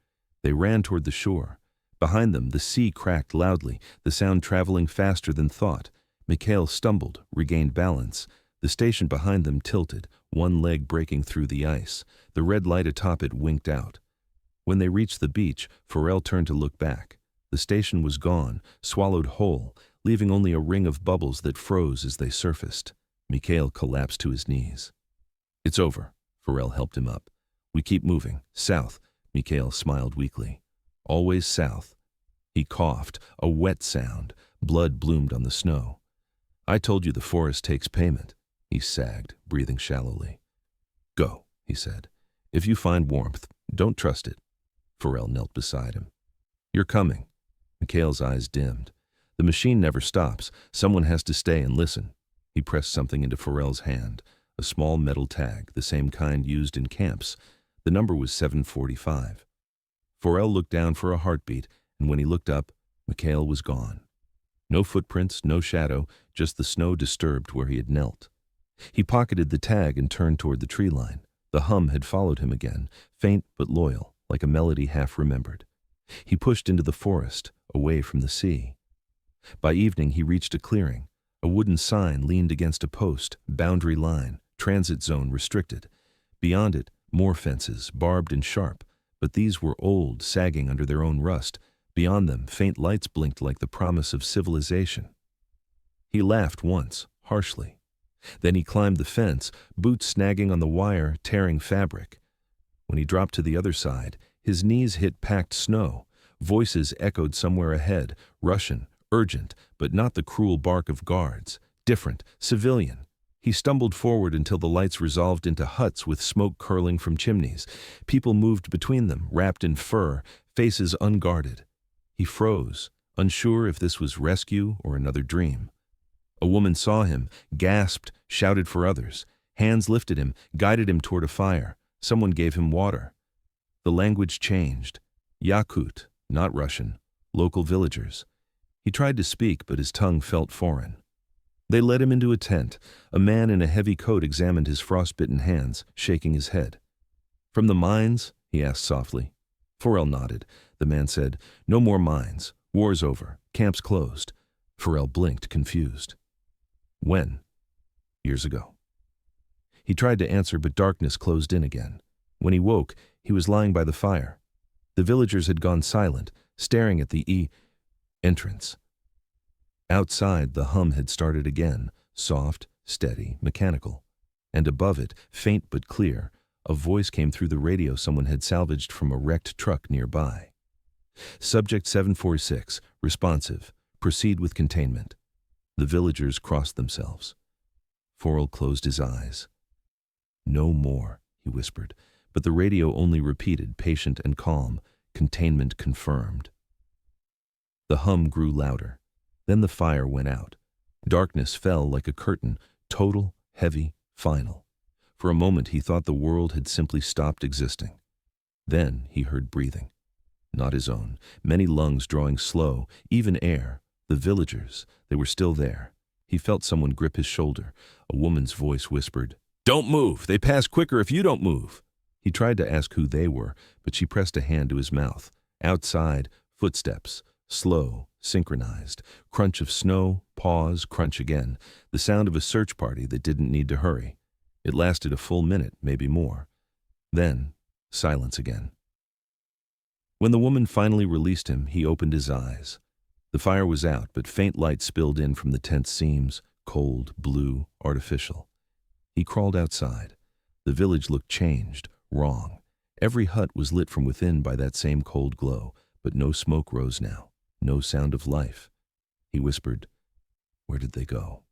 [SPEAKER 1] They ran toward the shore. Behind them, the sea cracked loudly, the sound traveling faster than thought. Mikhail stumbled, regained balance. The station behind them tilted, one leg breaking through the ice. The red light atop it winked out. When they reached the beach, Farrell turned to look back. The station was gone, swallowed whole, leaving only a ring of bubbles that froze as they surfaced. Mikhail collapsed to his knees. "It's over." Farrell helped him up. "We keep moving. South." Mikhail smiled weakly. "Always south." He coughed, a wet sound. Blood bloomed on the snow. I told you the forest takes payment, he sagged, breathing shallowly. Go, he said. If you find warmth, don't trust it. Farrell knelt beside him. You're coming. Mikhail's eyes dimmed. The machine never stops. Someone has to stay and listen. He pressed something into Farrell's hand, a small metal tag, the same kind used in camps. The number was 745. Farrell looked down for a heartbeat, and when he looked up, Mikhail was gone. No footprints, no shadow, just the snow disturbed where he had knelt. He pocketed the tag and turned toward the tree line. The hum had followed him again, faint but loyal, like a melody half remembered. He pushed into the forest, away from the sea. By evening he reached a clearing. A wooden sign leaned against a post, boundary line, transit zone restricted. Beyond it, more fences, barbed and sharp, but these were old, sagging under their own rust. Beyond them, faint lights blinked like the promise of civilization. He laughed once, harshly. Then he climbed the fence, boots snagging on the wire, tearing fabric. When he dropped to the other side, his knees hit packed snow. Voices echoed somewhere ahead, Russian, urgent, but not the cruel bark of guards. Different, civilian. He stumbled forward until the lights resolved into huts with smoke curling from chimneys. People moved between them, wrapped in fur, faces unguarded. He froze, unsure if this was rescue or another dream. A woman saw him, gasped, shouted for others. Hands lifted him, guided him toward a fire. Someone gave him water. The language changed. Yakut, not Russian, local villagers. He tried to speak, but his tongue felt foreign. They led him into a tent. A man in a heavy coat examined his frostbitten hands, shaking his head. From the mines? He asked softly. Farrell nodded. The man said, No more mines. War's over. Camp's closed. Farrell blinked, confused. When? Years ago. He tried to answer, but darkness closed in again. When he woke, he was lying by the fire. The villagers had gone silent, staring at the entrance. Outside, the hum had started again, soft, steady, mechanical. And above it, faint but clear, a voice came through the radio someone had salvaged from a wrecked truck nearby. Subject 746, responsive. Proceed with containment. The villagers crossed themselves. Farrell closed his eyes. No more, he whispered, but the radio only repeated, patient and calm, containment confirmed. The hum grew louder. Then the fire went out. Darkness fell like a curtain, total, heavy, final. For a moment he thought the world had simply stopped existing. Then he heard breathing. Not his own, many lungs drawing slow, even air. The villagers, they were still there. He felt someone grip his shoulder. A woman's voice whispered, Don't move! They pass quicker if you don't move! He tried to ask who they were, but she pressed a hand to his mouth. Outside, footsteps, slow, synchronized. Crunch of snow, pause, crunch again. The sound of a search party that didn't need to hurry. It lasted a full minute, maybe more. Then, silence again. When the woman finally released him, he opened his eyes. The fire was out, but faint light spilled in from the tent seams, cold, blue, artificial. He crawled outside. The village looked changed, wrong. Every hut was lit from within by that same cold glow, but no smoke rose now, no sound of life. He whispered, Where did they go?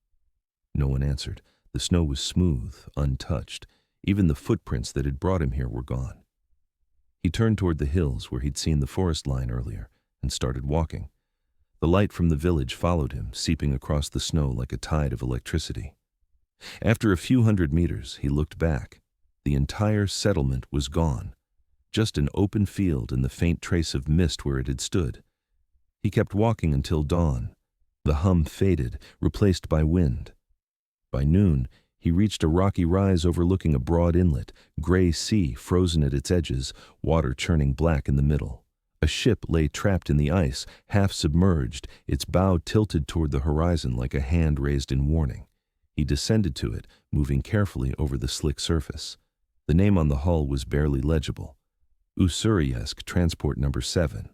[SPEAKER 1] No one answered. The snow was smooth, untouched. Even the footprints that had brought him here were gone. He turned toward the hills where he'd seen the forest line earlier and started walking. The light from the village followed him, seeping across the snow like a tide of electricity. After a few hundred meters, he looked back. The entire settlement was gone. Just an open field and the faint trace of mist where it had stood. He kept walking until dawn. The hum faded, replaced by wind. By noon, he reached a rocky rise overlooking a broad inlet, gray sea frozen at its edges, water churning black in the middle. A ship lay trapped in the ice, half submerged, its bow tilted toward the horizon like a hand raised in warning. He descended to it, moving carefully over the slick surface. The name on the hull was barely legible. Ussuriyesk Transport Number 7.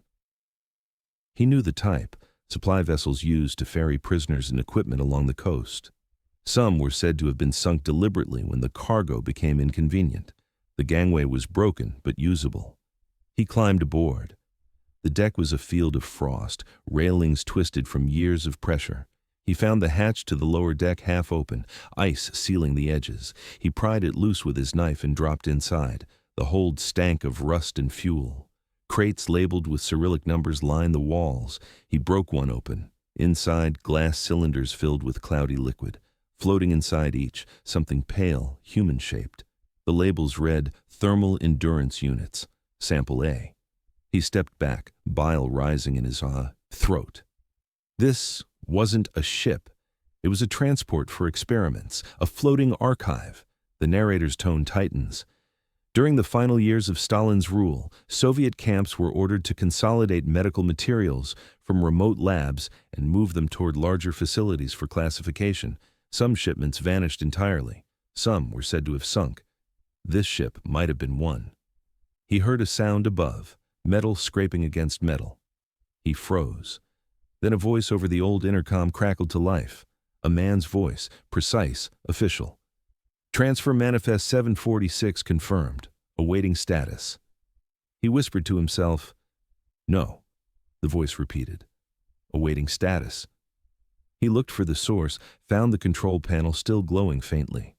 [SPEAKER 1] He knew the type, supply vessels used to ferry prisoners and equipment along the coast. Some were said to have been sunk deliberately when the cargo became inconvenient. The gangway was broken but usable. He climbed aboard. The deck was a field of frost, railings twisted from years of pressure. He found the hatch to the lower deck half open, ice sealing the edges. He pried it loose with his knife and dropped inside. The hold stank of rust and fuel. Crates labeled with Cyrillic numbers lined the walls. He broke one open. Inside, glass cylinders filled with cloudy liquid. Floating inside each, something pale, human-shaped. The labels read, Thermal Endurance Units, Sample A. He stepped back, bile rising in his throat. This wasn't a ship. It was a transport for experiments, a floating archive. The narrator's tone tightens. During the final years of Stalin's rule, Soviet camps were ordered to consolidate medical materials from remote labs and move them toward larger facilities for classification. Some shipments vanished entirely. Some were said to have sunk. This ship might have been one. He heard a sound above, metal scraping against metal. He froze. Then a voice over the old intercom crackled to life. A man's voice, precise, official. Transfer manifest 746 confirmed. Awaiting status. He whispered to himself, "No," the voice repeated. Awaiting status. He looked for the source, found the control panel still glowing faintly.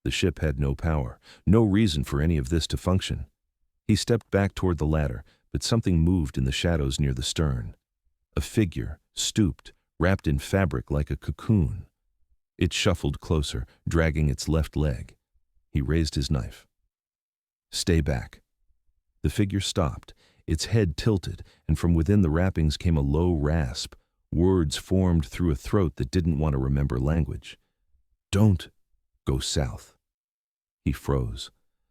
[SPEAKER 1] The ship had no power, no reason for any of this to function. He stepped back toward the ladder, but something moved in the shadows near the stern. A figure, stooped, wrapped in fabric like a cocoon. It shuffled closer, dragging its left leg. He raised his knife. "Stay back." The figure stopped, its head tilted, and from within the wrappings came a low rasp. Words formed through a throat that didn't want to remember language. "Don't go south." He froze.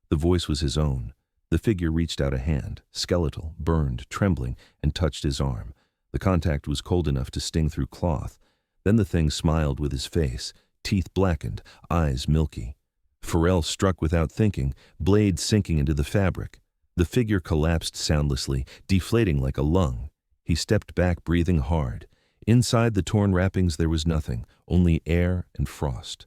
[SPEAKER 1] The voice was his own. The figure reached out a hand, skeletal, burned, trembling, and touched his arm. The contact was cold enough to sting through cloth. Then the thing smiled with his face, teeth blackened, eyes milky. Farrell struck without thinking, blade sinking into the fabric. The figure collapsed soundlessly, deflating like a lung. He stepped back, breathing hard. Inside the torn wrappings there was nothing, only air and frost.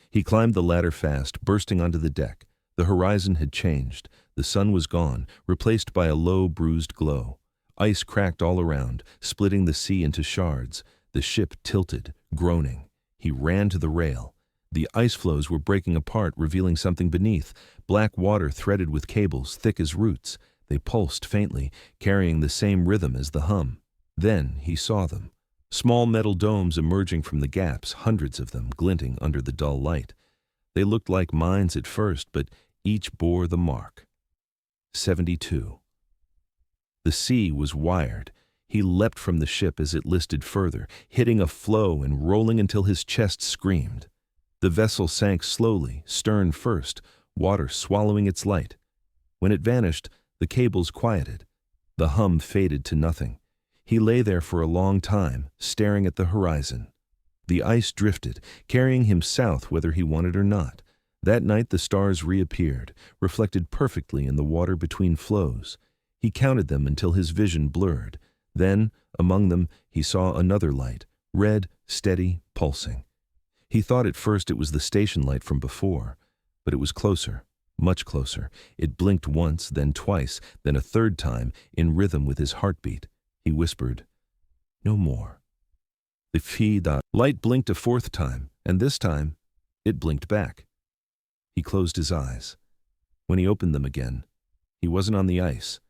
[SPEAKER 1] He climbed the ladder fast, bursting onto the deck. The horizon had changed. The sun was gone, replaced by a low, bruised glow. Ice cracked all around, splitting the sea into shards. The ship tilted, groaning. He ran to the rail. The ice floes were breaking apart, revealing something beneath. Black water threaded with cables, thick as roots. They pulsed faintly, carrying the same rhythm as the hum. Then he saw them. Small metal domes emerging from the gaps, hundreds of them glinting under the dull light. They looked like mines at first, but each bore the mark. 72. The sea was wired. He leapt from the ship as it listed further, hitting a floe and rolling until his chest screamed. The vessel sank slowly, stern first, water swallowing its light. When it vanished, the cables quieted. The hum faded to nothing. He lay there for a long time, staring at the horizon. The ice drifted, carrying him south whether he wanted or not. That night the stars reappeared, reflected perfectly in the water between floes. He counted them until his vision blurred. Then, among them, he saw another light, red, steady, pulsing. He thought at first it was the station light from before, but it was closer, much closer. It blinked once, then twice, then a third time, in rhythm with his heartbeat. He whispered, "No more." The light blinked a fourth time, and this time, it blinked back. He closed his eyes. When he opened them again, he wasn't on the ice.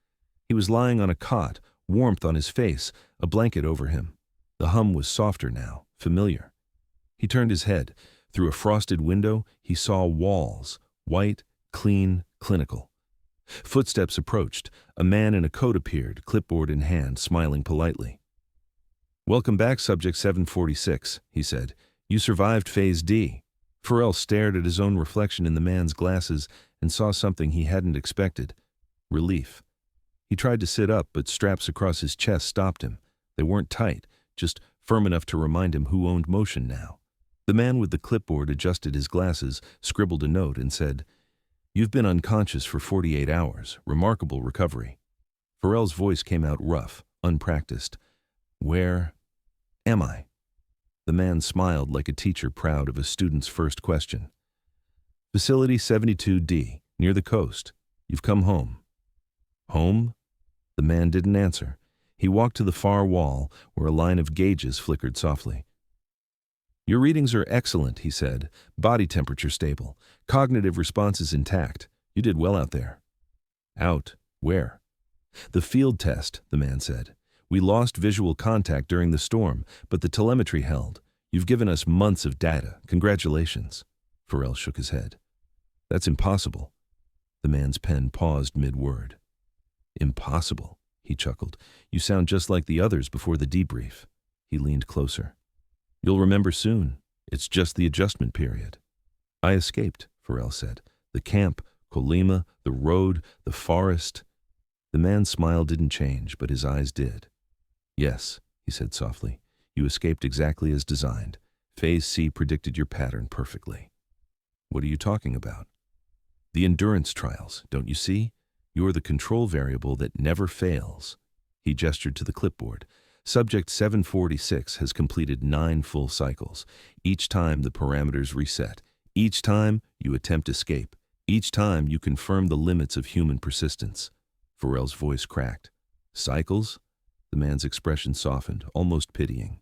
[SPEAKER 1] He was lying on a cot, warmth on his face, a blanket over him. The hum was softer now, familiar. He turned his head. Through a frosted window, he saw walls, white, clean, clinical. Footsteps approached. A man in a coat appeared, clipboard in hand, smiling politely. "Welcome back, Subject 746, he said. "You survived Phase D." Farrell stared at his own reflection in the man's glasses and saw something he hadn't expected. Relief. He tried to sit up, but straps across his chest stopped him. They weren't tight, just firm enough to remind him who owned motion now. The man with the clipboard adjusted his glasses, scribbled a note, and said, "You've been unconscious for 48 hours. Remarkable recovery." Farrell's voice came out rough, unpracticed. "Where am I?" The man smiled like a teacher proud of a student's first question. "Facility 72D, near the coast. You've come home." "Home?" The man didn't answer. He walked to the far wall, where a line of gauges flickered softly. Your readings are excellent, he said. Body temperature stable. Cognitive responses intact. You did well out there. Out? Where? The field test, the man said. We lost visual contact during the storm, but the telemetry held. You've given us months of data. Congratulations. Farrell shook his head. That's impossible. The man's pen paused mid-word. Impossible, he chuckled. You sound just like the others before the debrief. He leaned closer. You'll remember soon. It's just the adjustment period. I escaped, Farrell said. The camp, Colima, the road, the forest. The man's smile didn't change, but his eyes did. Yes, he said softly. You escaped exactly as designed. Phase C predicted your pattern perfectly. What are you talking about? The endurance trials, don't you see? You're the control variable that never fails. He gestured to the clipboard. Subject 746 has completed 9 full cycles. Each time the parameters reset. Each time you attempt escape. Each time you confirm the limits of human persistence. Farrell's voice cracked. Cycles? The man's expression softened, almost pitying.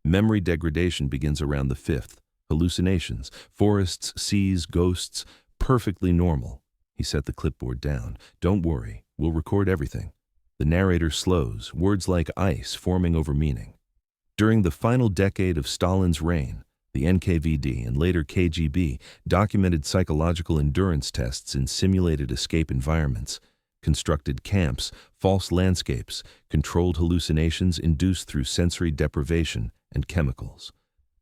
[SPEAKER 1] Memory degradation begins around the 5th. Hallucinations, forests, seas, ghosts, perfectly normal. He set the clipboard down. Don't worry, we'll record everything. The narrator slows, words like ice forming over meaning. During the final decade of Stalin's reign, the NKVD and later KGB documented psychological endurance tests in simulated escape environments, constructed camps, false landscapes, controlled hallucinations induced through sensory deprivation and chemicals.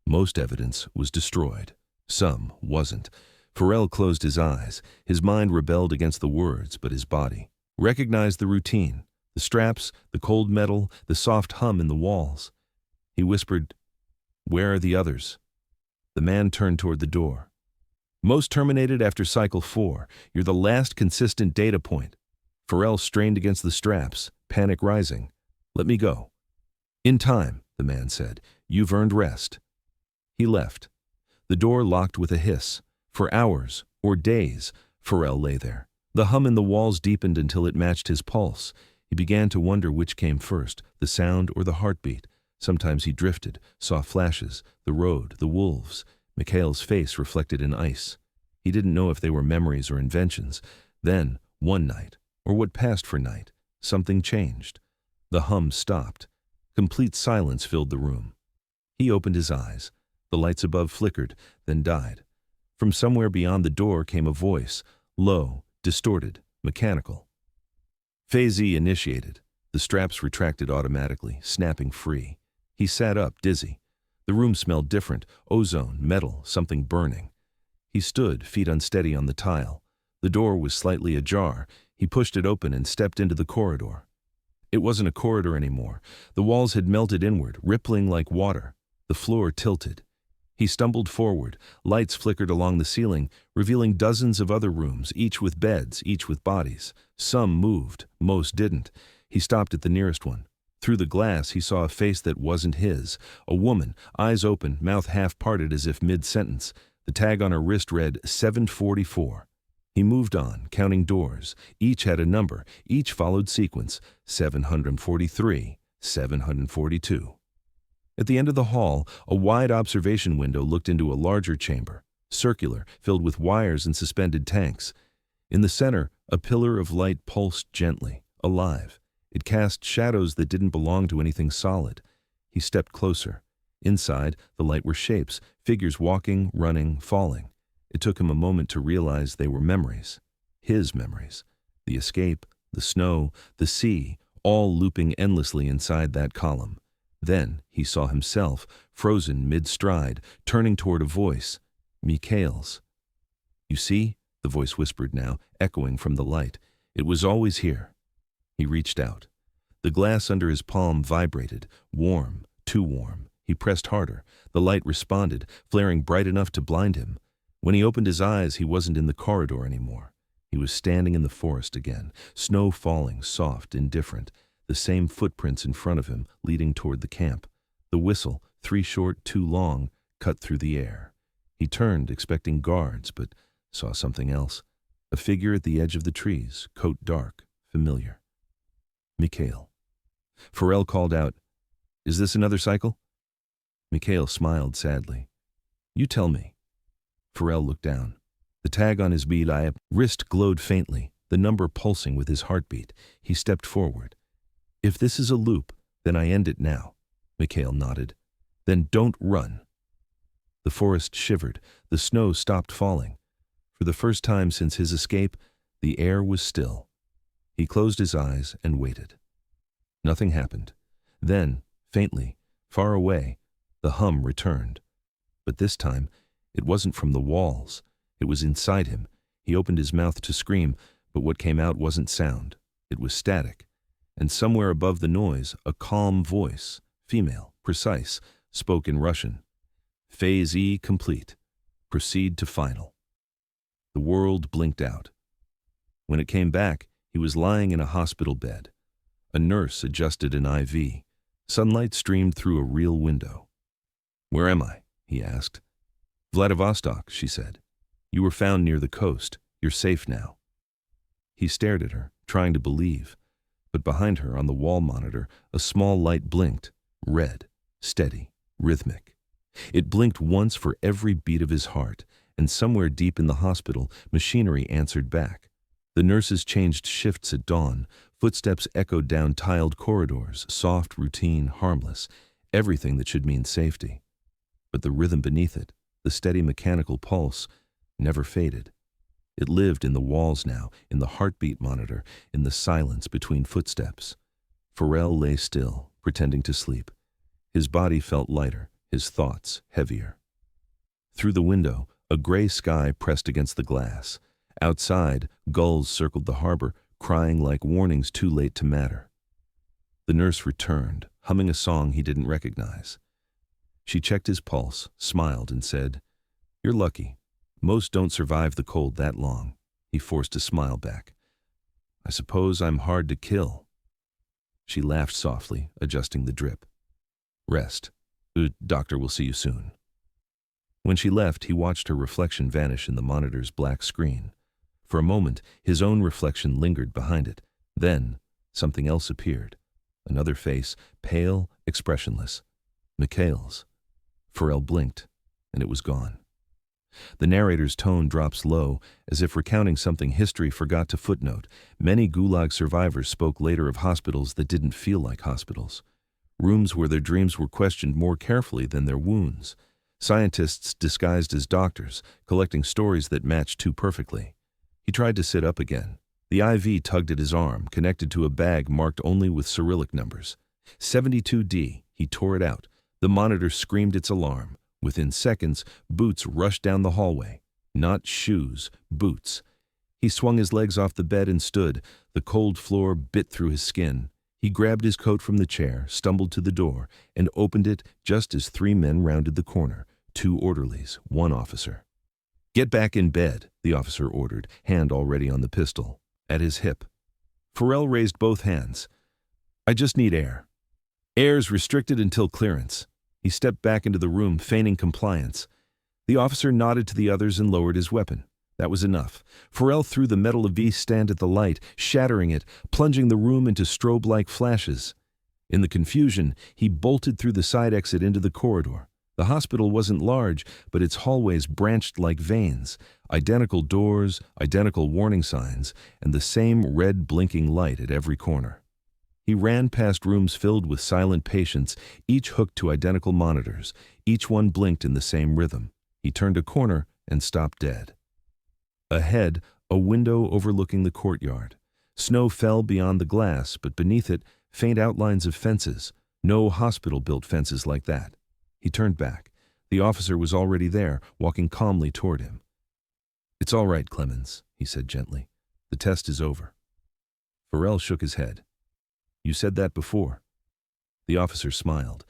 [SPEAKER 1] Most evidence was destroyed. Some wasn't. Farrell closed his eyes. His mind rebelled against the words, but his body recognized the routine. The straps, the cold metal, the soft hum in the walls. He whispered, Where are the others? The man turned toward the door. Most terminated after cycle 4. You're the last consistent data point. Farrell strained against the straps, panic rising. Let me go. In time, the man said. You've earned rest. He left. The door locked with a hiss. For hours, or days, Farrell lay there. The hum in the walls deepened until it matched his pulse. He began to wonder which came first, the sound or the heartbeat. Sometimes he drifted, saw flashes, the road, the wolves. Mikhail's face reflected in ice. He didn't know if they were memories or inventions. Then, one night, or what passed for night, something changed. The hum stopped. Complete silence filled the room. He opened his eyes. The lights above flickered, then died. From somewhere beyond the door came a voice, low, distorted, mechanical. Phase E initiated. The straps retracted automatically, snapping free. He sat up, dizzy. The room smelled different, ozone, metal, something burning. He stood, feet unsteady on the tile. The door was slightly ajar. He pushed it open and stepped into the corridor. It wasn't a corridor anymore. The walls had melted inward, rippling like water. The floor tilted. He stumbled forward. Lights flickered along the ceiling, revealing dozens of other rooms, each with beds, each with bodies. Some moved, most didn't. He stopped at the nearest one. Through the glass, he saw a face that wasn't his. A woman, eyes open, mouth half-parted as if mid-sentence. The tag on her wrist read 744. He moved on, counting doors. Each had a number. Each followed sequence. 743, 742. At the end of the hall, a wide observation window looked into a larger chamber, circular, filled with wires and suspended tanks. In the center, a pillar of light pulsed gently, alive. It cast shadows that didn't belong to anything solid. He stepped closer. Inside, the light were shapes, figures walking, running, falling. It took him a moment to realize they were memories. His memories. The escape, the snow, the sea, all looping endlessly inside that column. Then he saw himself, frozen mid-stride, turning toward a voice. Mikhail's. You see? The voice whispered now, echoing from the light. It was always here. He reached out. The glass under his palm vibrated, warm, too warm. He pressed harder. The light responded, flaring bright enough to blind him. When he opened his eyes, he wasn't in the corridor anymore. He was standing in the forest again, snow falling, soft, indifferent. The same footprints in front of him, leading toward the camp. The whistle, 3 short, 2 long, cut through the air. He turned, expecting guards, but saw something else. A figure at the edge of the trees, coat dark, familiar. Mikhail. Farrell called out, Is this another cycle? Mikhail smiled sadly. You tell me. Farrell looked down. The tag on his wrist glowed faintly, the number pulsing with his heartbeat. He stepped forward. If this is a loop, then I end it now. Mikhail nodded. Then don't run. The forest shivered. The snow stopped falling. For the first time since his escape, the air was still. He closed his eyes and waited. Nothing happened. Then, faintly, far away, the hum returned. But this time, it wasn't from the walls. It was inside him. He opened his mouth to scream, but what came out wasn't sound. It was static. And somewhere above the noise, a calm voice, female, precise, spoke in Russian. Phase E complete. Proceed to final. The world blinked out. When it came back, he was lying in a hospital bed. A nurse adjusted an IV. Sunlight streamed through a real window. Where am I? He asked. Vladivostok, she said. You were found near the coast. You're safe now. He stared at her, trying to believe. But behind her, on the wall monitor, a small light blinked. Red, steady, rhythmic. It blinked once for every beat of his heart, and somewhere deep in the hospital, machinery answered back. The nurses changed shifts at dawn. Footsteps echoed down tiled corridors, soft, routine, harmless, everything that should mean safety. But the rhythm beneath it, the steady mechanical pulse, never faded. It lived in the walls now, in the heartbeat monitor, in the silence between footsteps. Farrell lay still, pretending to sleep. His body felt lighter, his thoughts heavier. Through the window, a gray sky pressed against the glass. Outside, gulls circled the harbor, crying like warnings too late to matter. The nurse returned, humming a song he didn't recognize. She checked his pulse, smiled, and said, You're lucky. Most don't survive the cold that long. He forced a smile back. I suppose I'm hard to kill. She laughed softly, adjusting the drip. Rest. The doctor will see you soon. When she left, he watched her reflection vanish in the monitor's black screen. For a moment, his own reflection lingered behind it. Then, something else appeared. Another face, pale, expressionless. Mikhail's. Farrell blinked, and it was gone. The narrator's tone drops low, as if recounting something history forgot to footnote. Many Gulag survivors spoke later of hospitals that didn't feel like hospitals. Rooms where their dreams were questioned more carefully than their wounds. Scientists disguised as doctors, collecting stories that matched too perfectly. He tried to sit up again. The IV tugged at his arm, connected to a bag marked only with Cyrillic numbers. 72D, he tore it out. The monitor screamed its alarm. Within seconds, boots rushed down the hallway. Not shoes, boots. He swung his legs off the bed and stood. The cold floor bit through his skin. He grabbed his coat from the chair, stumbled to the door, and opened it just as 3 men rounded the corner. 2 orderlies, 1 officer. Get back in bed, the officer ordered, hand already on the pistol, at his hip. Farrell raised both hands. I just need air. Air's restricted until clearance. He stepped back into the room, feigning compliance. The officer nodded to the others and lowered his weapon. That was enough. Farrell threw the metal IV stand at the light, shattering it, plunging the room into strobe-like flashes. In the confusion, he bolted through the side exit into the corridor. The hospital wasn't large, but its hallways branched like veins. Identical doors, identical warning signs, and the same red blinking light at every corner. He ran past rooms filled with silent patients, each hooked to identical monitors. Each one blinked in the same rhythm. He turned a corner and stopped dead. Ahead, a window overlooking the courtyard. Snow fell beyond the glass, but beneath it, faint outlines of fences. No hospital-built fences like that. He turned back. The officer was already there, walking calmly toward him. It's all right, Clemens, he said gently. The test is over. Farrell shook his head. You said that before. The officer smiled.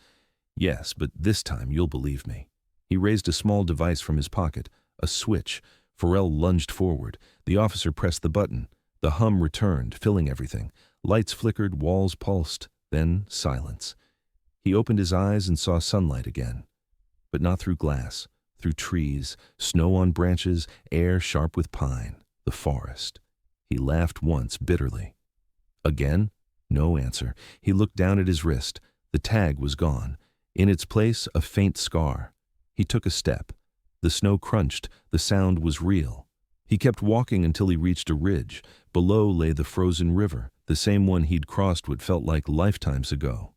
[SPEAKER 1] Yes, but this time you'll believe me. He raised a small device from his pocket, a switch. Farrell lunged forward. The officer pressed the button. The hum returned, filling everything. Lights flickered, walls pulsed, then silence. He opened his eyes and saw sunlight again. But not through glass, through trees, snow on branches, air sharp with pine, the forest. He laughed once bitterly. Again? No answer. He looked down at his wrist. The tag was gone. In its place, a faint scar. He took a step. The snow crunched, the sound was real. He kept walking until he reached a ridge. Below lay the frozen river, the same one he'd crossed what felt like lifetimes ago.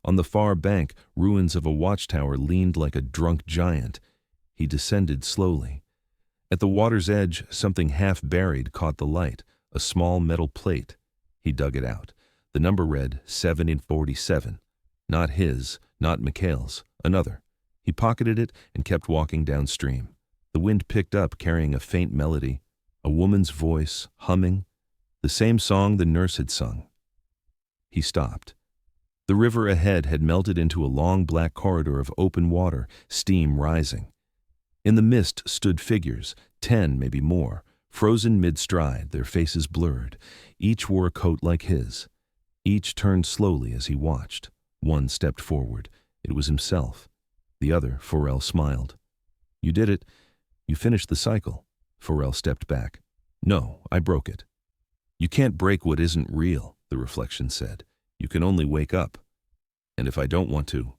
[SPEAKER 1] On the far bank, ruins of a watchtower leaned like a drunk giant. He descended slowly. At the water's edge, something half buried caught the light, a small metal plate. He dug it out. The number read 747. Not his, not Mikhail's, another. He pocketed it and kept walking downstream. The wind picked up, carrying a faint melody, a woman's voice, humming, the same song the nurse had sung. He stopped. The river ahead had melted into a long black corridor of open water, steam rising. In the mist stood figures, 10, maybe more, frozen mid-stride, their faces blurred. Each wore a coat like his. Each turned slowly as he watched. One stepped forward. It was himself. The other, Forel, smiled. "You did it. You finished the cycle." Forel stepped back. "No, I broke it." "You can't break what isn't real," the reflection said. "You can only wake up. And if I don't want to,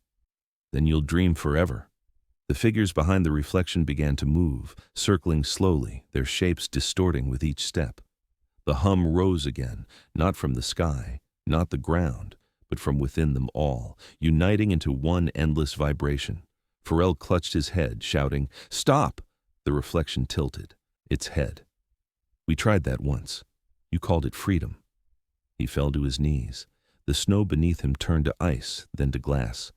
[SPEAKER 1] then you'll dream forever." The figures behind the reflection began to move, circling slowly, their shapes distorting with each step. The hum rose again, not from the sky, not the ground, but from within them all, uniting into one endless vibration. Forel clutched his head, shouting, "Stop!" The reflection tilted, its head. "We tried that once. You called it freedom." He fell to his knees. The snow beneath him turned to ice, then to glass.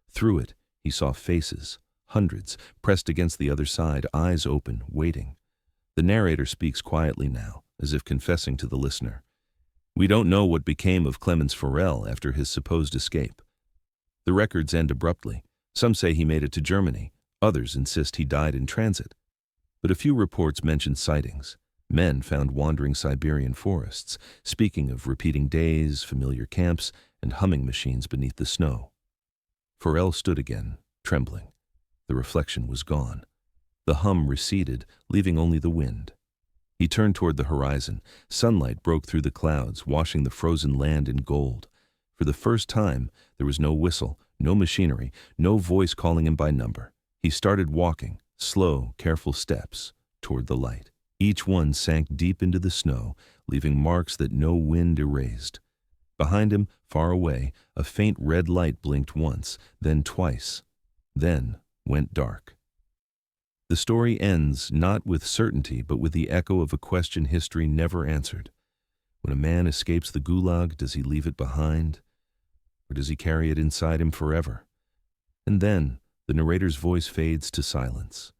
[SPEAKER 1] Through it, he saw faces, hundreds, pressed against the other side, eyes open, waiting. The narrator speaks quietly now, as if confessing to the listener. "We don't know what became of Clemens Forel after his supposed escape. The records end abruptly. Some say he made it to Germany. Others insist he died in transit. But a few reports mention sightings. Men found wandering Siberian forests, speaking of repeating days, familiar camps, and humming machines beneath the snow." Forel stood again, trembling. The reflection was gone. The hum receded, leaving only the wind. He turned toward the horizon. Sunlight broke through the clouds, washing the frozen land in gold. For the first time, there was no whistle, no machinery, no voice calling him by number. He started walking, slow, careful steps, toward the light. Each one sank deep into the snow, leaving marks that no wind erased. Behind him, far away, a faint red light blinked once, then twice, then went dark. The story ends not with certainty, but with the echo of a question history never answered. When a man escapes the Gulag, does he leave it behind? Or does he carry it inside him forever? And then, the narrator's voice fades to silence.